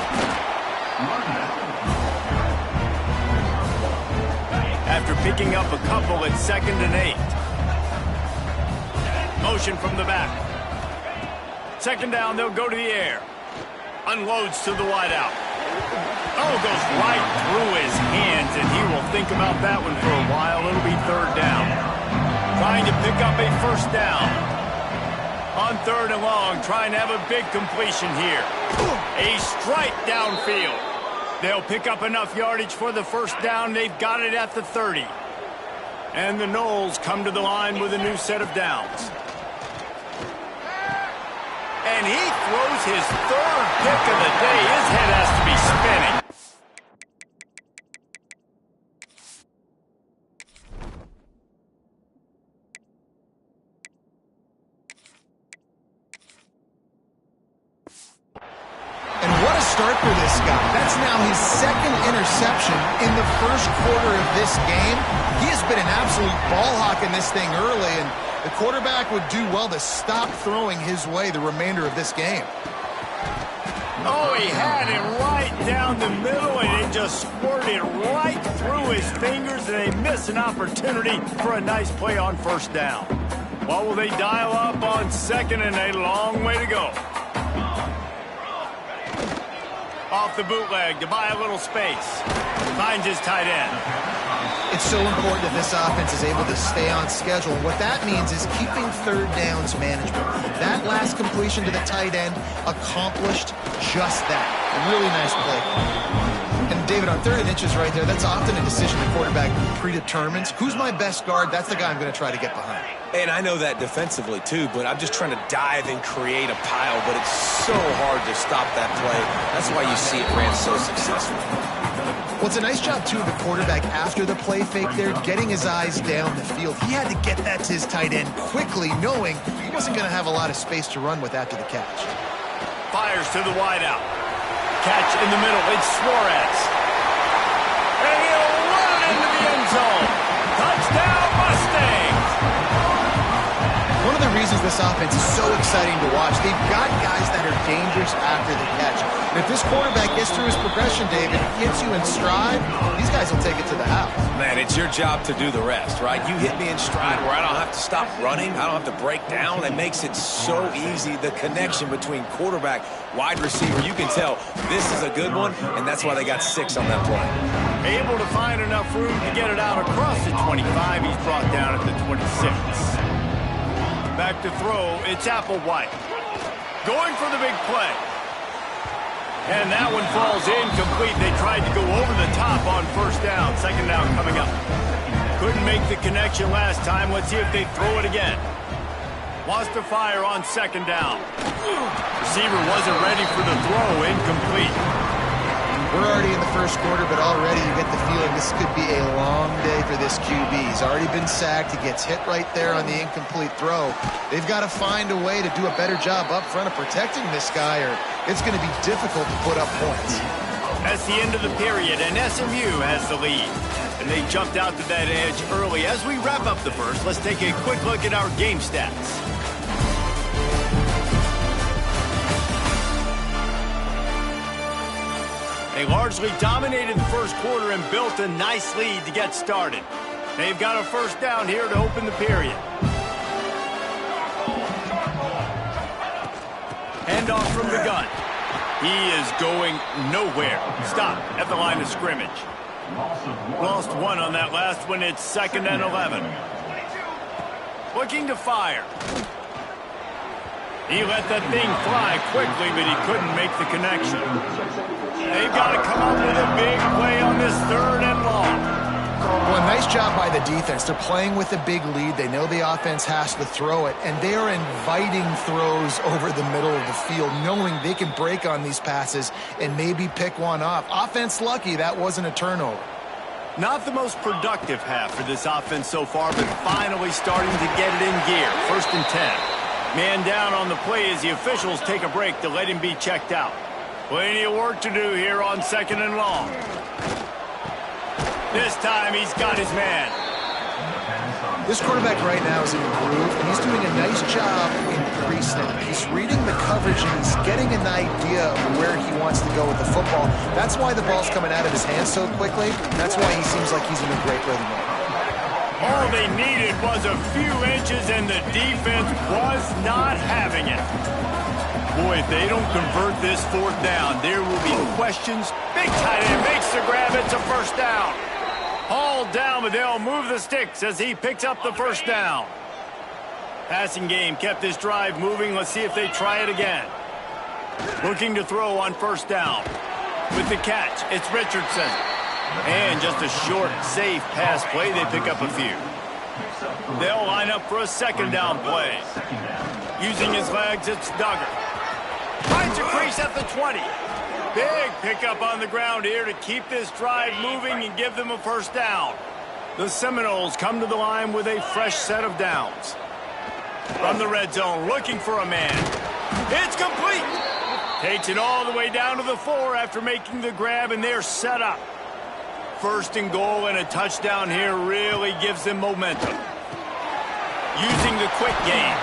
After picking up a couple at 2nd and 8. Motion from the back. 2nd down, they'll go to the air. Unloads to the wideout. Oh, goes right through his hands, and he will think about that one for a while. It'll be 3rd down. trying to pick up a first down. On 3rd and long, trying to have a big completion here. A strike downfield. They'll pick up enough yardage for the first down. They've got it at the 30. And the Noles come to the line with a new set of downs. And he throws his 3rd pick of the day. His head has to be spinning. Start for this guy. That's now his 2nd interception in the first quarter of this game. He has been an absolute ball hawk in this thing early, and the quarterback would do well to stop throwing his way the remainder of this game. Oh, he had it right down the middle, and it just squirted right through his fingers, and they miss an opportunity for a nice play on first down. What will they dial up on 2nd and a long way to go? Off the bootleg to buy a little space. Finds his tight end. It's so important that this offense is able to stay on schedule. What that means is keeping 3rd downs manageable. That last completion to the tight end accomplished just that. A really nice play. And David, on 3rd and inches right there, that's often a decision the quarterback predetermines. Who's my best guard? That's the guy I'm going to try to get behind. And I know that defensively, too, but I'm just trying to dive and create a pile, but it's so hard to stop that play. That's why you see it ran so successful. Well, it's a nice job, too, of the quarterback after the play fake there, getting his eyes down the field. He had to get that to his tight end quickly, knowing he wasn't going to have a lot of space to run with after the catch. Fires to the wideout. Catch in the middle. It's Suarez. And he'll run it into the end zone. Touchdown, Mustangs! One of the reasons this offense is so exciting to watch, they've got guys that are dangerous after the catch. And if this quarterback gets through his progression, David, hits you in stride, these guys will take it to the house. Man, it's your job to do the rest, right? You hit me in stride where I don't have to stop running. I don't have to break down. It makes it so easy. The connection between quarterback, wide receiver, you can tell this is a good one, and that's why they got 6 on that play. Able to find enough room to get it out across the 25. He's brought down at the 26. Back to throw, it's Applewhite. Going for the big play. And that one falls incomplete. They tried to go over the top on first down. 2nd down coming up. Couldn't make the connection last time. Let's see if they throw it again. Wants to fire on 2nd down. Receiver wasn't ready for the throw. Incomplete. We're already in the first quarter, but already you get the feeling this could be a long day for this QB. He's already been sacked. He gets hit right there on the incomplete throw. They've got to find a way to do a better job up front of protecting this guy, or it's going to be difficult to put up points. That's the end of the period, and SMU has the lead. And they jumped out to that edge early. As we wrap up the first, let's take a quick look at our game stats. They largely dominated the first quarter and built a nice lead to get started. They've got a first down here to open the period. Handoff from the gun. He is going nowhere. Stop at the line of scrimmage. Lost 1 on that last one. It's 2nd and 11. Looking to fire. He let that thing fly quickly, but he couldn't make the connection. They've got to come up with a big play on this 3rd and long. Well, nice job by the defense. They're playing with a big lead. They know the offense has to throw it, and they are inviting throws over the middle of the field, knowing they can break on these passes and maybe pick one off. Offense lucky that wasn't a turnover. Not the most productive half for this offense so far, but finally starting to get it in gear. 1st and 10. Man down on the play as the officials take a break to let him be checked out. Plenty of work to do here on 2nd and long. This time he's got his man. This quarterback right now is in a groove, and he's doing a nice job in pre-snap. He's reading the coverage, and he's getting an idea of where he wants to go with the football. That's why the ball's coming out of his hands so quickly. That's why he seems like he's in a great rhythm right now. All they needed was a few inches, and the defense was not having it. Boy, if they don't convert this 4th down, there will be questions. Big tight end makes the grab. It's a first down. Hauled down, but they'll move the sticks as he picks up the first down. Passing game kept this drive moving. Let's see if they try it again. Looking to throw on first down. With the catch, it's Richardson. And just a short, safe pass play. They pick up a few. They'll line up for a second down play. Using his legs, it's Duggar. Finds a crease at the 20. Big pickup on the ground here to keep this drive moving and give them a first down. The Seminoles come to the line with a fresh set of downs. From the red zone, looking for a man. It's complete. Takes it all the way down to the 4 after making the grab, and they're set up. First and goal and a touchdown here really gives them momentum. Using the quick game.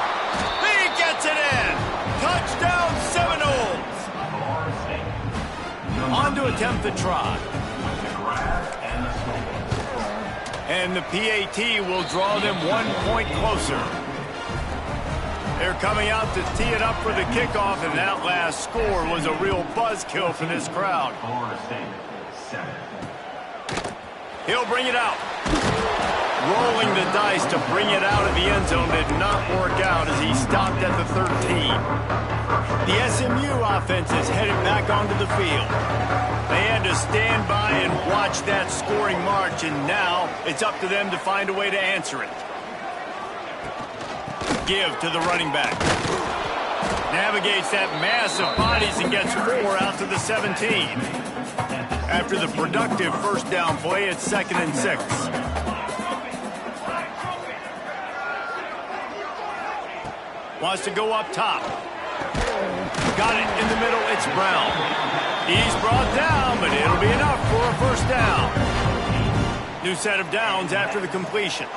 He gets it in. Touchdown Seminoles. On to attempt the try. And the PAT will draw them 1 point closer. They're coming out to tee it up for the kickoff, and that last score was a real buzzkill for this crowd. He'll bring it out. Rolling the dice to bring it out of the end zone did not work out as he stopped at the 13. The SMU offense is headed back onto the field. They had to stand by and watch that scoring march, and now it's up to them to find a way to answer it. Give to the running back. Navigates that mass of bodies and gets 4 out to the 17. After the productive first down play, it's 2nd and 6. Wants to go up top. Got it in the middle. It's Brown. He's brought down, but it'll be enough for a first down. New set of downs after the completion.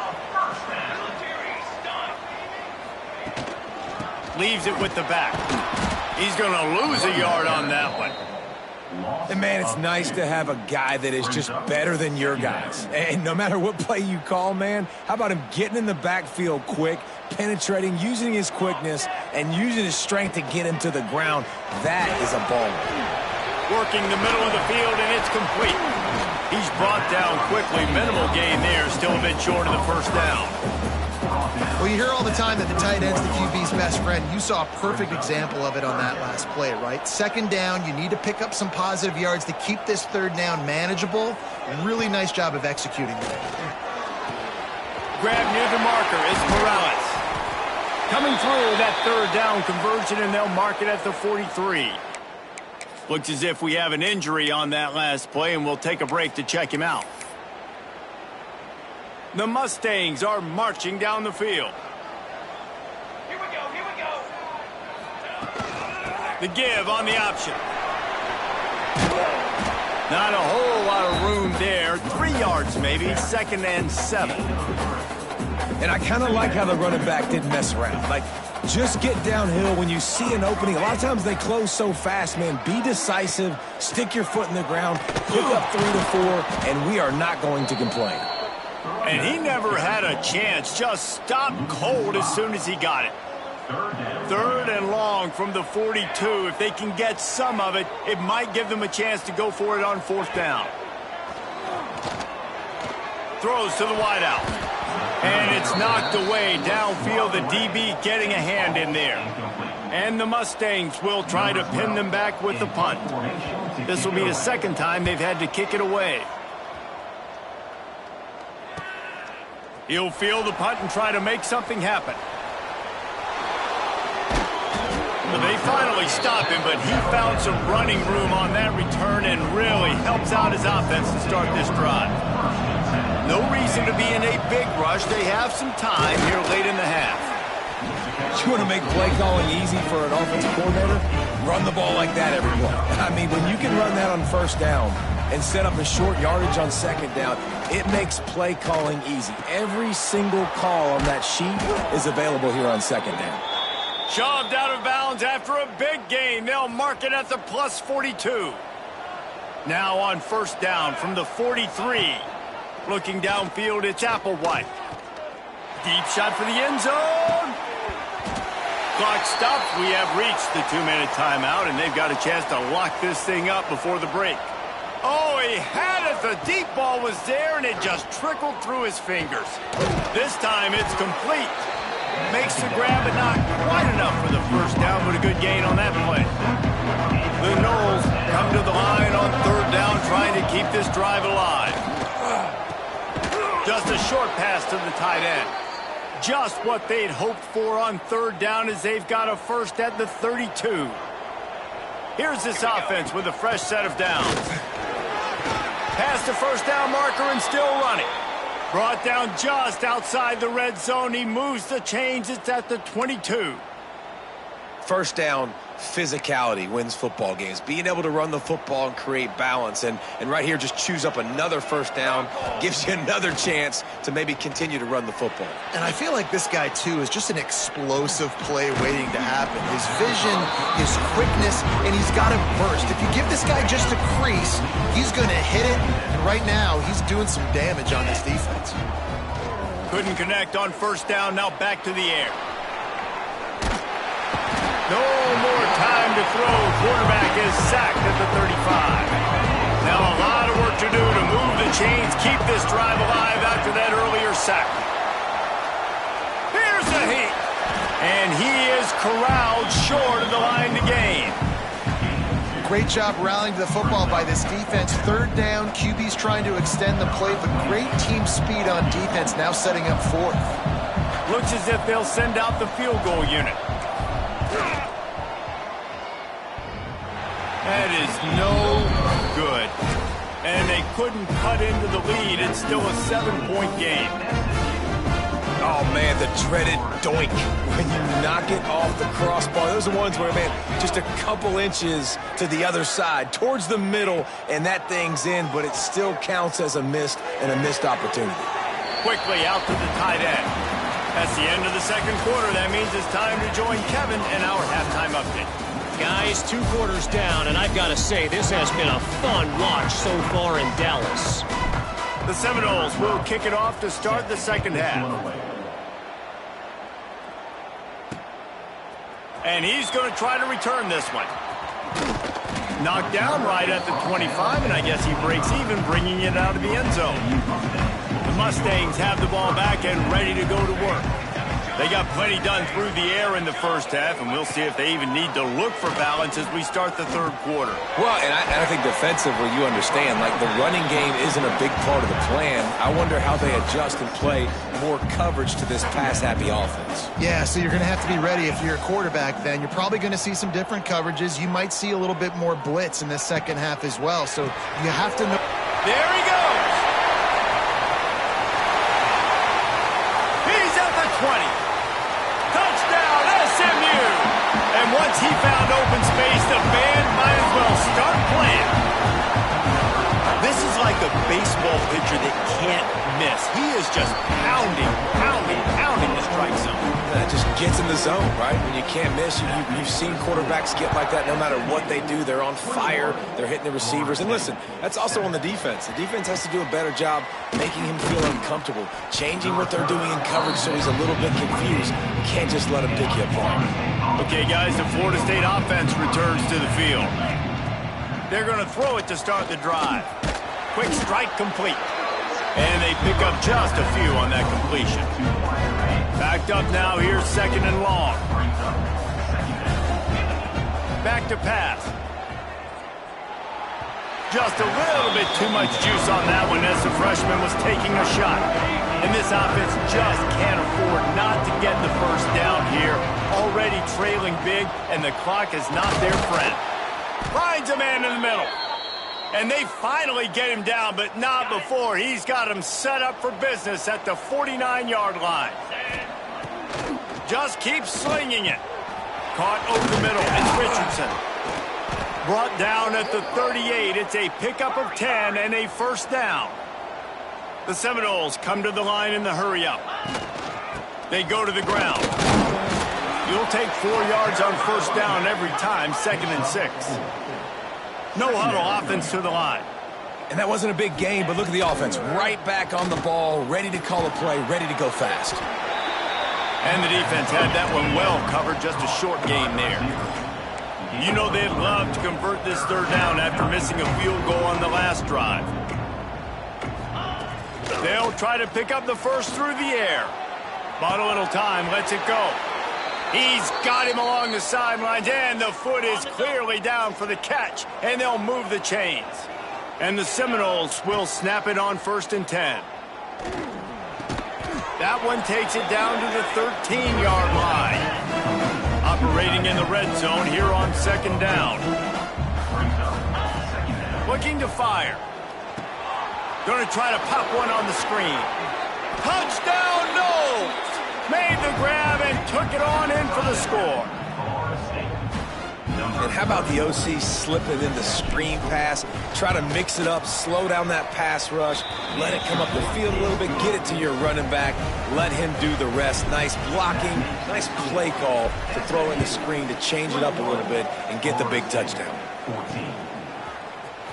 Leaves it with the back. He's going to lose a yard on that one. And, man, it's nice to have a guy that is just better than your guys. And no matter what play you call, man, how about him getting in the backfield quick, penetrating, using his quickness, and using his strength to get him to the ground? That is a baller. Working the middle of the field, and it's complete. He's brought down quickly. Minimal gain there. Still a bit short of the first down. Well, you hear all the time that the tight end's the QB's best friend. You saw a perfect example of it on that last play, right? Second down, you need to pick up some positive yards to keep this third down manageable. Really nice job of executing that. Grab near the marker is Morales. Coming through that third down conversion, and they'll mark it at the 43. Looks as if we have an injury on that last play, and we'll take a break to check him out. The Mustangs are marching down the field. Here we go, here we go. The give on the option. Not a whole lot of room there. 3 yards maybe, 2nd and 7. And I kind of like how the running back didn't mess around. Like, just get downhill when you see an opening. A lot of times they close so fast, man. Be decisive, stick your foot in the ground, pick up 3 to 4, and we are not going to complain. And he never had a chance. Just stopped cold as soon as he got it. 3rd and long from the 42. If they can get some of it, it might give them a chance to go for it on 4th down. Throws to the wideout. And it's knocked away downfield. The DB getting a hand in there. And the Mustangs will try to pin them back with the punt. This will be the 2nd time they've had to kick it away. He'll field the punt and try to make something happen. Well, they finally stop him, but he found some running room on that return and really helps out his offense to start this drive. No reason to be in a big rush. They have some time here late in the half. You want to make play calling easy for an offensive coordinator? Run the ball like that every play. I mean, when you can run that on 1st down and set up a short yardage on 2nd down, it makes play calling easy. Every single call on that sheet is available here on 2nd down. Shoved out of bounds after a big gain. They'll mark it at the plus 42. Now on 1st down from the 43. Looking downfield, it's Applewhite. Deep shot for the end zone. Clock stopped. We have reached the 2-minute timeout, and they've got a chance to lock this thing up before the break. Oh, he had it. The deep ball was there, and it just trickled through his fingers. This time, it's complete. Makes the grab, but not quite enough for the first down, but a good gain on that play. The Noles come to the line on third down, trying to keep this drive alive. Just a short pass to the tight end. Just what they'd hoped for on third down as they've got a first at the 32. Here's this offense with a fresh set of downs. Past the first down marker and still running. Brought down just outside the red zone. He moves the chains. It's at the 22. First down, physicality wins football games. Being able to run the football and create balance. And right here, just choose up another first down. Gives you another chance to maybe continue to run the football. And I feel like this guy, too, is just an explosive play waiting to happen. His vision, his quickness, and he's got him burst. If you give this guy just a crease, he's going to hit it. And right now, he's doing some damage on this defense. Couldn't connect on first down. Now back to the air. No more time to throw. Quarterback is sacked at the 35. Now a lot of work to do to move the chains, keep this drive alive after that earlier sack. Here's the heat. And he is corralled short of the line to gain. Great job rallying to the football by this defense. Third down, QB's trying to extend the play, but great team speed on defense, now setting up fourth. Looks as if they'll send out the field goal unit. That is no good. And they couldn't cut into the lead. It's still a 7-point game. Oh, man, the dreaded doink when you knock it off the crossbar. Those are ones where, man, just a couple inches to the other side, towards the middle, and that thing's in, but it still counts as a missed opportunity. Quickly out to the tight end. That's the end of the second quarter. That means it's time to join Kevin in our halftime update. Guys, 2 quarters down, and I've got to say, this has been a fun watch so far in Dallas. The Seminoles will kick it off to start the second half. And he's going to try to return this one. Knocked down right at the 25, and I guess he breaks even, bringing it out of the end zone. The Mustangs have the ball back and ready to go to work. They got plenty done through the air in the first half, and we'll see if they even need to look for balance as we start the third quarter. Well, and I think defensively, you understand, like the running game isn't a big part of the plan. I wonder how they adjust and play more coverage to this pass-happy offense. Yeah, so you're going to have to be ready if you're a quarterback then. You're probably going to see some different coverages. You might see a little bit more blitz in the second half as well, so you have to know. There he goes. He's at the 20. Touchdown, SMU! And once he found open space, the band might as well start playing. This is like a baseball pitcher that can't miss. He is just pounding the strike zone. That just gets in the zone, right? When you can't miss, you've seen quarterbacks get like that no matter what they do. They're on fire. They're hitting the receivers. And listen, that's also on the defense. The defense has to do a better job making him feel uncomfortable, changing what they're doing in coverage so he's a little bit confused. You can't just let him pick you apart. Okay, guys, the Florida State offense returns to the field. They're going to throw it to start the drive. Quick strike complete. And they pick up just a few on that completion. Backed up now, here's second and long. Back to pass. Just a little bit too much juice on that one as the freshman was taking a shot. And this offense just can't afford not to get the first down here. Already trailing big, and the clock is not their friend. Finds a man in the middle. And they finally get him down, but not before. He's got him set up for business at the 49-yard line. Just keep slinging it. Caught over the middle. It's Richardson. Brought down at the 38. It's a pickup of 10 and a first down. The Seminoles come to the line in the hurry-up. They go to the ground. You'll take 4 yards on first down every time, 2nd and 6. No huddle offense to the line. And that wasn't a big game, but look at the offense. Right back on the ball, ready to call a play, ready to go fast. And the defense had that one well covered, just a short game there. You know they'd love to convert this third down after missing a field goal on the last drive. They'll try to pick up the first through the air. But a little time, lets it go. He's got him along the sidelines, and the foot is clearly down for the catch, and they'll move the chains. And the Seminoles will snap it on 1st and 10. That one takes it down to the 13-yard line. Operating in the red zone here on 2nd down. Looking to fire. Going to try to pop one on the screen. Touchdown, Noles! Made the grab and took it on in for the score. And how about the OC slipping in the screen pass? Try to mix it up, slow down that pass rush, let it come up the field a little bit, get it to your running back, let him do the rest. Nice blocking, nice play call to throw in the screen to change it up a little bit and get the big touchdown.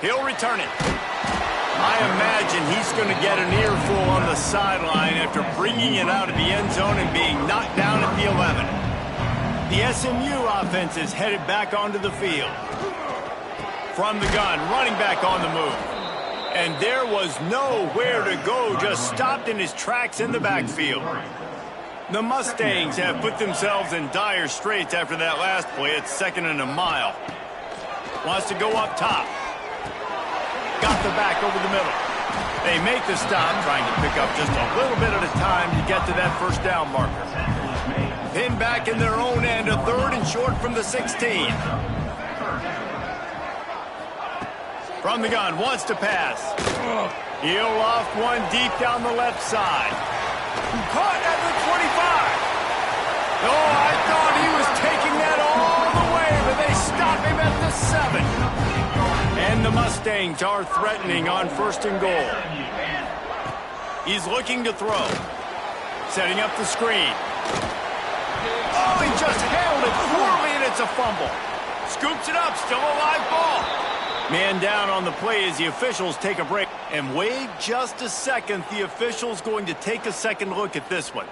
He'll return it. I imagine he's going to get an earful on the sideline after bringing it out of the end zone and being knocked down at the 11. The SMU offense is headed back onto the field. From the gun, running back on the move. And there was nowhere to go, just stopped in his tracks in the backfield. The Mustangs have put themselves in dire straits after that last play at 2nd and a mile. Wants to go up top. Got the back over the middle. They make the stop, trying to pick up just a little bit at a time to get to that 1st down marker. Pinned back in their own end, a 3rd and short from the 16. From the gun, wants to pass. He'll loft one deep down the left side. Caught at the 25. Oh, I thought he was taking that all the way, but they stop him at the 7. And the Mustangs are threatening on 1st and goal. He's looking to throw. Setting up the screen. Oh, he just handled it poorly, and it's a fumble. Scoops it up, still a live ball. Man down on the play as the officials take a break. And wait just a second, the official's going to take a second look at this one.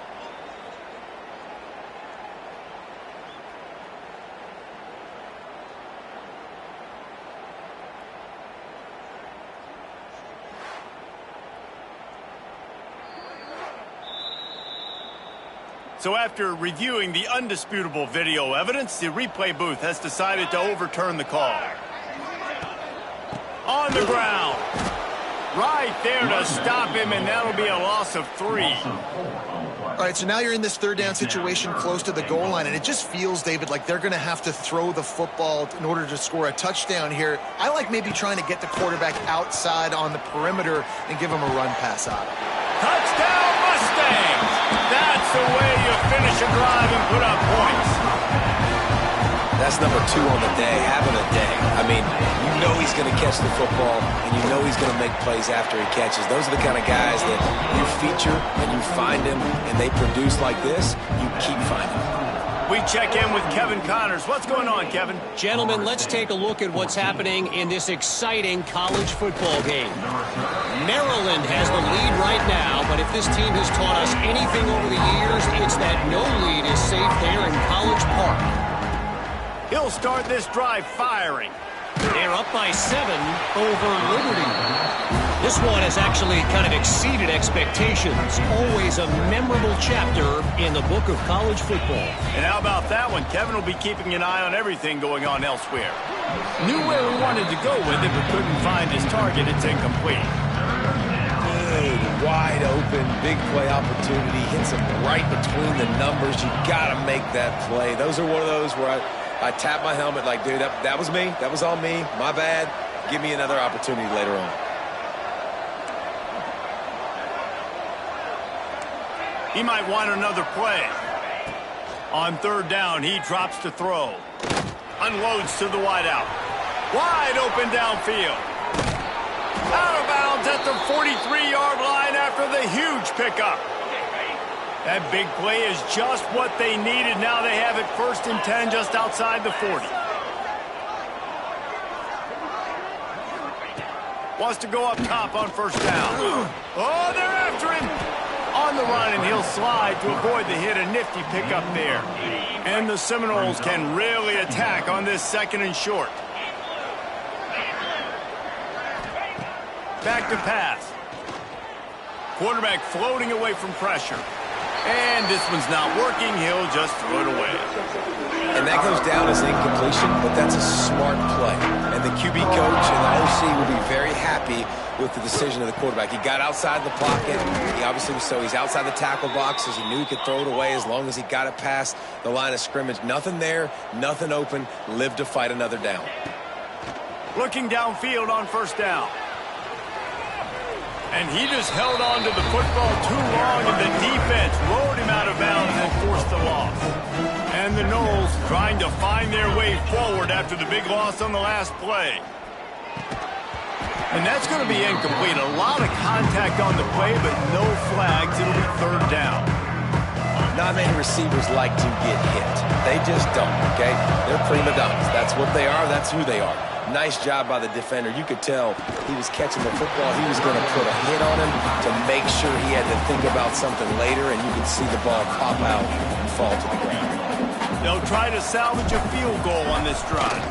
So after reviewing the undisputable video evidence, the replay booth has decided to overturn the call. On the ground. Right there to stop him, and that'll be a loss of 3. All right, so now you're in this 3rd down situation close to the goal line, and it just feels, David, like they're going to have to throw the football in order to score a touchdown here. I like maybe trying to get the quarterback outside on the perimeter and give him a run pass out. Touchdown, Mustangs! That's the way you finish a drive and put up points. That's number 2 on the day, having a day. I mean, you know he's going to catch the football, and you know he's going to make plays after he catches. Those are the kind of guys that you feature and you find them, and they produce like this, you keep finding them. We check in with Kevin Connors. What's going on, Kevin? Gentlemen, let's take a look at what's happening in this exciting college football game. Maryland has the lead right now, but if this team has taught us anything over the years, it's that no lead is safe there in College Park. He'll start this drive firing. They're up by 7 over Liberty. This one has actually kind of exceeded expectations. Always a memorable chapter in the book of college football. And how about that one? Kevin will be keeping an eye on everything going on elsewhere. Knew where he wanted to go with it, but couldn't find his target. It's incomplete. Good, wide open, big play opportunity. Hits him right between the numbers. You got to make that play. Those are one of those where I tap my helmet like, dude, that was me. That was on me. My bad. Give me another opportunity later on. He might want another play. On 3rd down, he drops to throw. Unloads to the wideout. Wide open downfield. Out of bounds at the 43-yard line after the huge pickup. That big play is just what they needed. Now they have it 1st and 10 just outside the 40. Wants to go up top on 1st down. Oh, they're after him. On the run, and he'll slide to avoid the hit. A nifty pickup there. And the Seminoles can really attack on this 2nd and short. Back to pass. Quarterback floating away from pressure. And this one's not working. He'll just throw it away. And that goes down as an incompletion, but that's a smart play. And the QB coach and the OC will be very happy with the decision of the quarterback. He got outside the pocket. He obviously was he's outside the tackle boxes. He knew he could throw it away as long as he got it past the line of scrimmage. Nothing there, nothing open. Live to fight another down. Looking downfield on 1st down. And he just held on to the football too long, and the defense rode him out of bounds and forced the loss. And the Noles trying to find their way forward after the big loss on the last play. And that's going to be incomplete. A lot of contact on the play, but no flags. It'll be 3rd down. Not many receivers like to get hit. They just don't, okay? They're prima donnas. That's what they are. That's who they are. Nice job by the defender. You could tell he was catching the football. He was going to put a hit on him to make sure he had to think about something later, and you could see the ball pop out and fall to the ground. They'll try to salvage a field goal on this drive.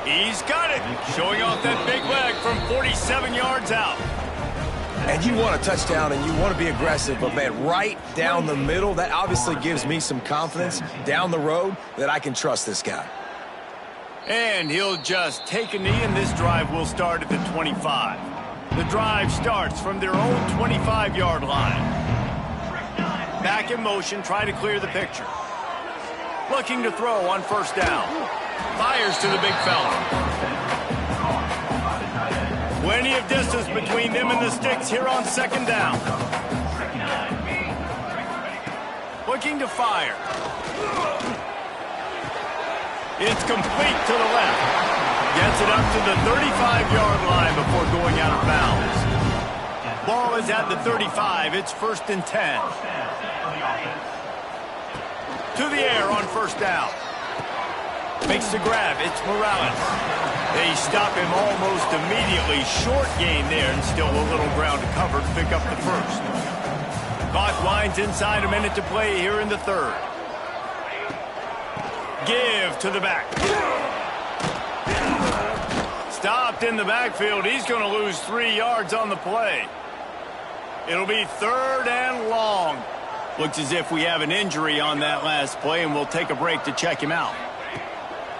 He's got it. Showing off that big leg from 47 yards out. And you want a touchdown and you want to be aggressive, but, man, right down the middle, that obviously gives me some confidence down the road that I can trust this guy. And he'll just take a knee, and this drive will start at the 25. The drive starts from their own 25-yard line. Back in motion, try to clear the picture. Looking to throw on 1st down. Fires to the big fella. Plenty of distance between them and the sticks here on 2nd down. Looking to fire. It's complete to the left. Gets it up to the 35-yard line before going out of bounds. Ball is at the 35. It's 1st and 10. To the air on 1st down. Makes the grab. It's Morales. They stop him almost immediately. Short gain there, and still a little ground to cover to pick up the 1st. Clock winds inside, a minute to play here in the 3rd. Give to the back. Stopped in the backfield. He's going to lose 3 yards on the play. It'll be 3rd and long. Looks as if we have an injury on that last play, and we'll take a break to check him out.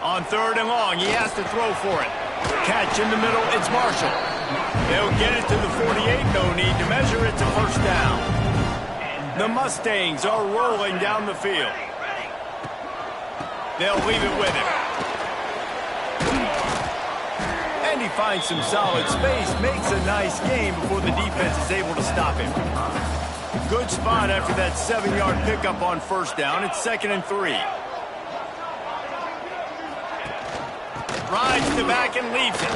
On 3rd and long, he has to throw for it. Catch in the middle, it's Marshall. They'll get it to the 48, no need to measure it to 1st down. The Mustangs are rolling down the field. They'll leave it with him. And he finds some solid space, makes a nice game before the defense is able to stop him. Good spot after that 7-yard pickup on 1st down. It's 2nd and 3. Rides the back and leaves it.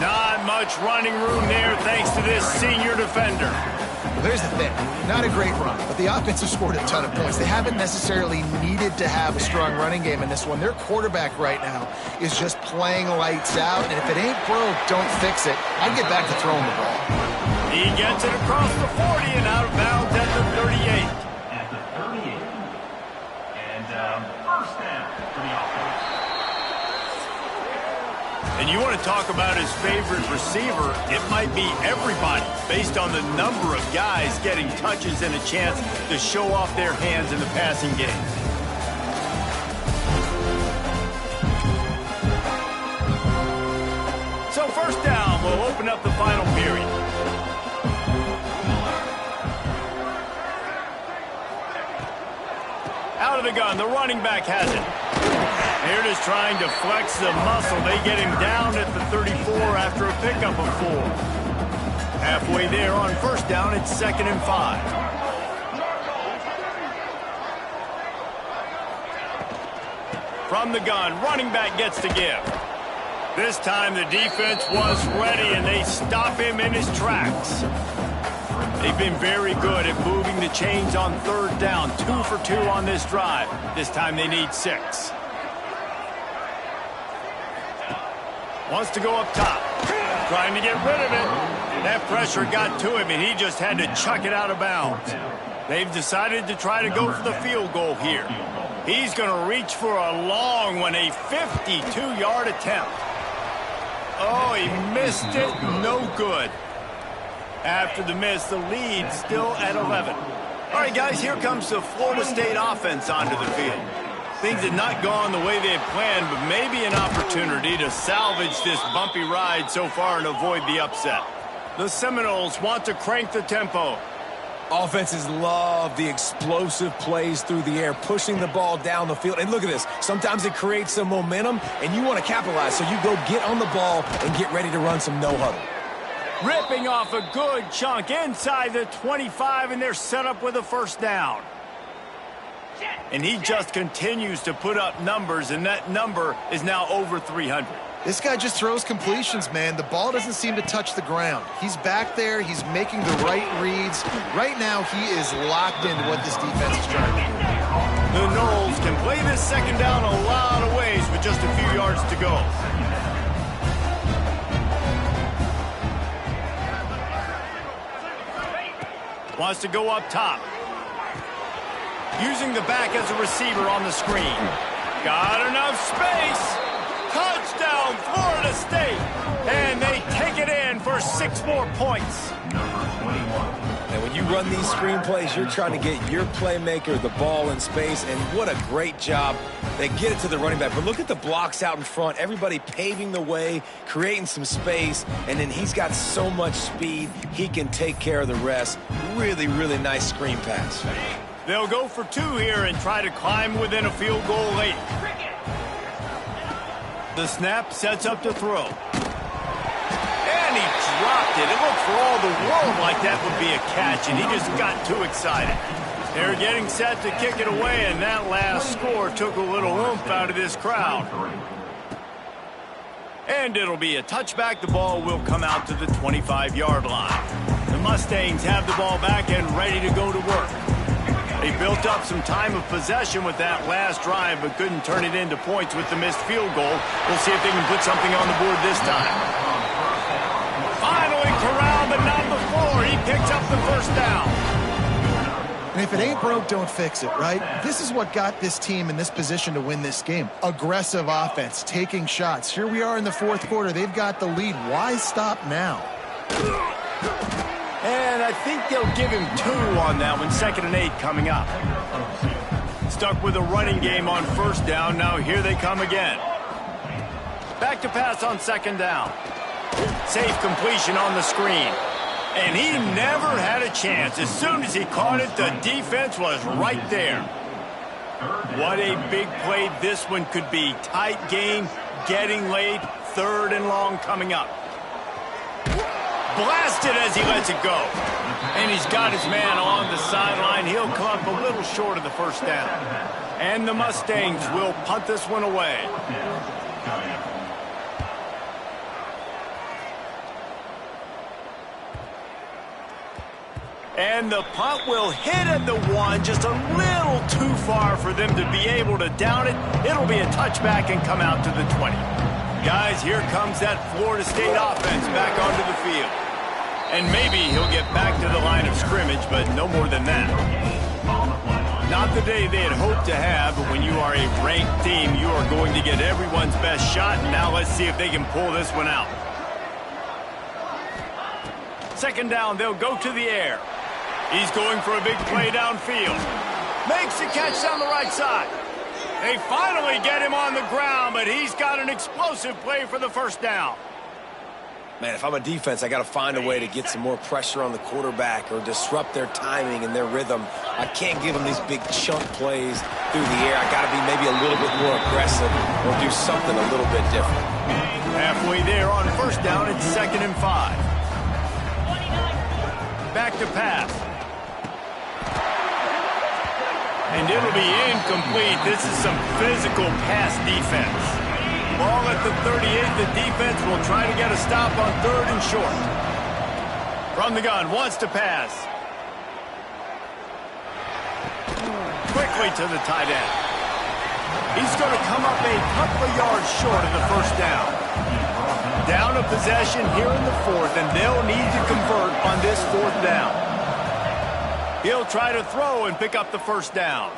Not much running room there thanks to this senior defender. Well, there's the thing. Not a great run, but the offense has scored a ton of points. They haven't necessarily needed to have a strong running game in this one. Their quarterback right now is just playing lights out, and if it ain't broke, don't fix it. I'd get back to throwing the ball. He gets it across the 40 and out of bounds at the 38. At the 38. And 1st down for the offense. And you want to talk about his favorite receiver, it might be everybody based on the number of guys getting touches and a chance to show off their hands in the passing game. So 1st down will open up the final period. Out of the gun, the running back has it. They're just trying to flex the muscle. They get him down at the 34 after a pickup of 4. Halfway there on 1st down, it's 2nd and 5. From the gun, running back gets to give. This time the defense was ready, and they stop him in his tracks. They've been very good at moving the chains on 3rd down. 2 for 2 on this drive. This time they need 6. Wants to go up top. Trying to get rid of it. That pressure got to him, and he just had to chuck it out of bounds. They've decided to try to go for the field goal here. He's going to reach for a long one, a 52-yard attempt. Oh, he missed it. No good. After the miss, the lead still at 11. All right, guys, here comes the Florida State offense onto the field. Things had not gone the way they had planned, but maybe an opportunity to salvage this bumpy ride so far and avoid the upset. The Seminoles want to crank the tempo. Offenses love the explosive plays through the air, pushing the ball down the field. And look at this. Sometimes it creates some momentum, and you want to capitalize. So you go get on the ball and get ready to run some no-huddle. Ripping off a good chunk inside the 25, and they're set up with a first down. And he just continues to put up numbers, and that number is now over 300. This guy just throws completions, man. The ball doesn't seem to touch the ground. He's back there. He's making the right reads. Right now, he is locked into what this defense is trying to do. The Noles can play this second down a lot of ways with just a few yards to go. Wants to go up top. Using the back as a receiver on the screen. Got enough space. Touchdown, Florida State. And they take it in for 6 more points. And when you run these screen plays, you're trying to get your playmaker the ball in space, and what a great job. They get it to the running back. But look at the blocks out in front. Everybody paving the way, creating some space, and then he's got so much speed, he can take care of the rest. Really, really nice screen pass. They'll go for 2 here and try to climb within a field goal late. The snap sets up to throw. And he dropped it. It looked for all the world like that would be a catch, and he just got too excited. They're getting set to kick it away, and that last score took a little oomph out of this crowd. And it'll be a touchback. The ball will come out to the 25-yard line. The Mustangs have the ball back and ready to go to work. They built up some time of possession with that last drive, but couldn't turn it into points with the missed field goal. We'll see if they can put something on the board this time. Finally corralled, but not before. He picks up the first down. And if it ain't broke, don't fix it, right? This is what got this team in this position to win this game. Aggressive offense, taking shots. Here we are in the fourth quarter. They've got the lead. Why stop now? And I think they'll give him 2 on that one. 2nd and 8 coming up. Stuck with a running game on first down. Now here they come again. Back to pass on 2nd down. Safe completion on the screen. And he never had a chance. As soon as he caught it, the defense was right there. What a big play this one could be. Tight game, getting late, 3rd and long coming up. Blasted as he lets it go. And he's got his man on the sideline. He'll come up a little short of the first down. And the Mustangs will punt this one away. And the punt will hit at the 1, just a little too far for them to be able to down it. It'll be a touchback and come out to the 20. Guys, here comes that Florida State offense back onto the field. And maybe he'll get back to the line of scrimmage, but no more than that. Not the day they had hoped to have, but when you are a ranked team, you are going to get everyone's best shot. And now let's see if they can pull this one out. 2nd down, they'll go to the air. He's going for a big play downfield. Makes the catch down the right side. They finally get him on the ground, but he's got an explosive play for the first down. Man, if I'm a defense, I got to find a way to get some more pressure on the quarterback or disrupt their timing and their rhythm. I can't give them these big chunk plays through the air. I got to be maybe a little bit more aggressive or do something a little bit different. Halfway there on first down, it's 2nd and 5. Back to pass. And it'll be incomplete. This is some physical pass defense. Ball at the 38. The defense will try to get a stop on 3rd and short. From the gun, wants to pass. Quickly to the tight end. He's going to come up a couple of yards short of the first down. down a possession here in the fourth, and they'll need to convert on this fourth down. He'll try to throw and pick up the first down.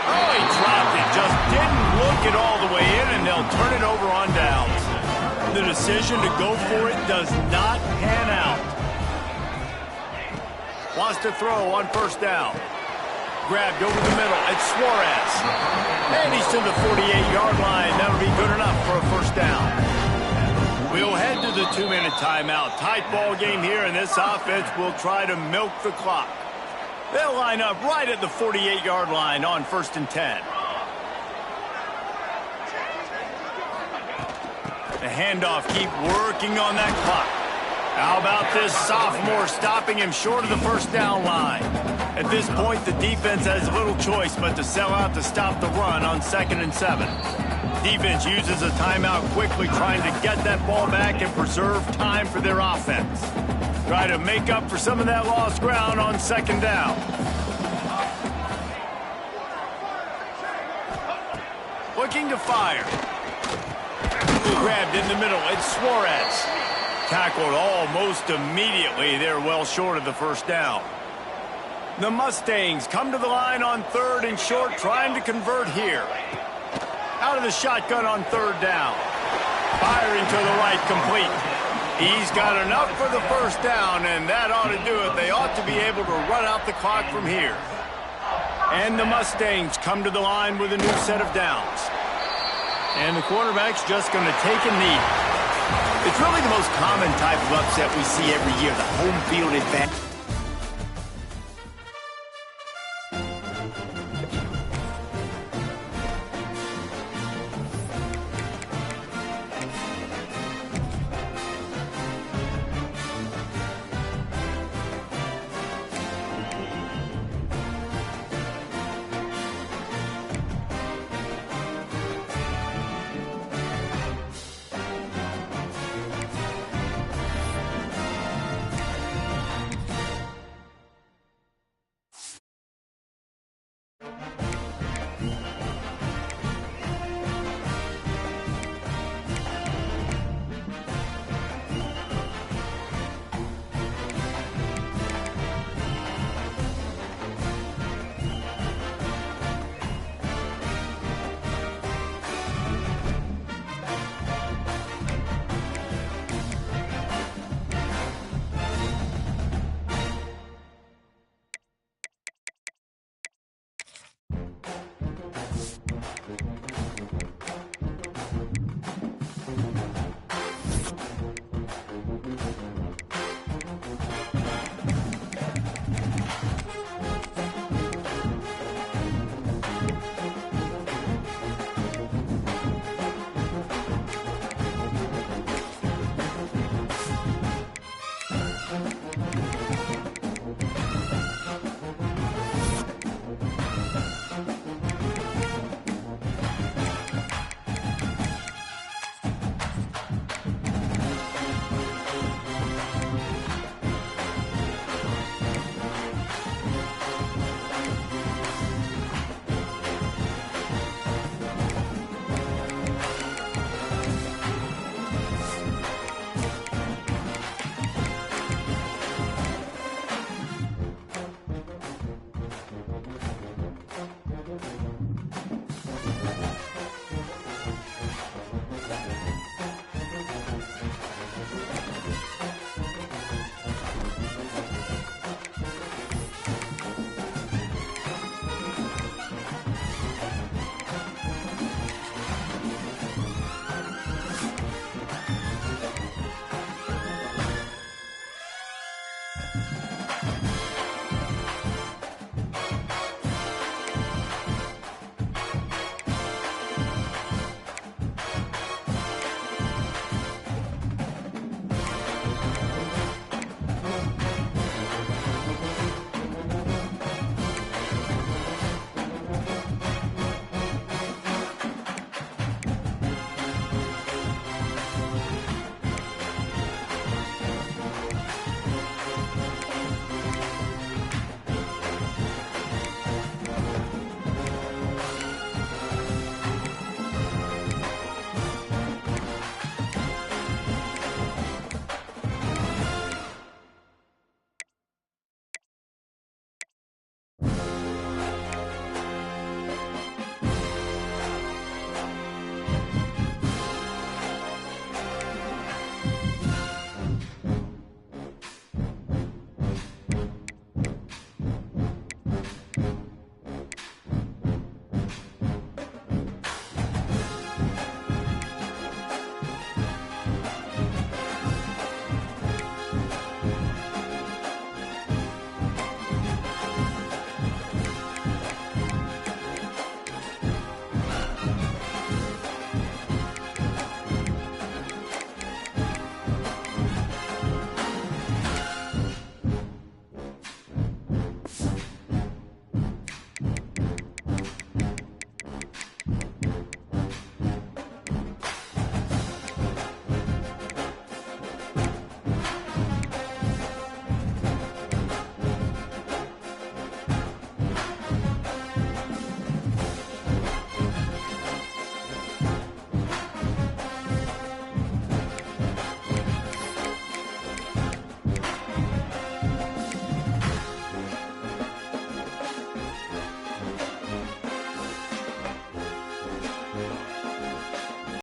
Oh, he dropped it. Just didn't look it all the way in, and they'll turn it over on downs. The decision to go for it does not pan out. Wants to throw on first down. Grabbed over the middle. It's Suarez. And he's to the 48-yard line. That'll be good enough for a first down. We'll head to the 2-minute timeout. Tight ball game here, and this offense will try to milk the clock. They'll line up right at the 48-yard line on 1st and 10. The handoff, keep working on that clock. How about this sophomore stopping him short of the first down line? At this point, the defense has little choice but to sell out to stop the run on 2nd and 7. Defense uses a timeout quickly, trying to get that ball back and preserve time for their offense. Try to make up for some of that lost ground on 2nd down. Looking to fire. Grabbed in the middle. It's Suarez. Tackled almost immediately. They're well short of the first down. The Mustangs come to the line on 3rd and short, trying to convert here. Out of the shotgun on 3rd down. Firing to the right, complete. He's got enough for the first down, and that ought to do it. They ought to be able to run out the clock from here. And the Mustangs come to the line with a new set of downs. And the quarterback's just going to take a knee. It's really the most common type of upset we see every year, the home field advantage.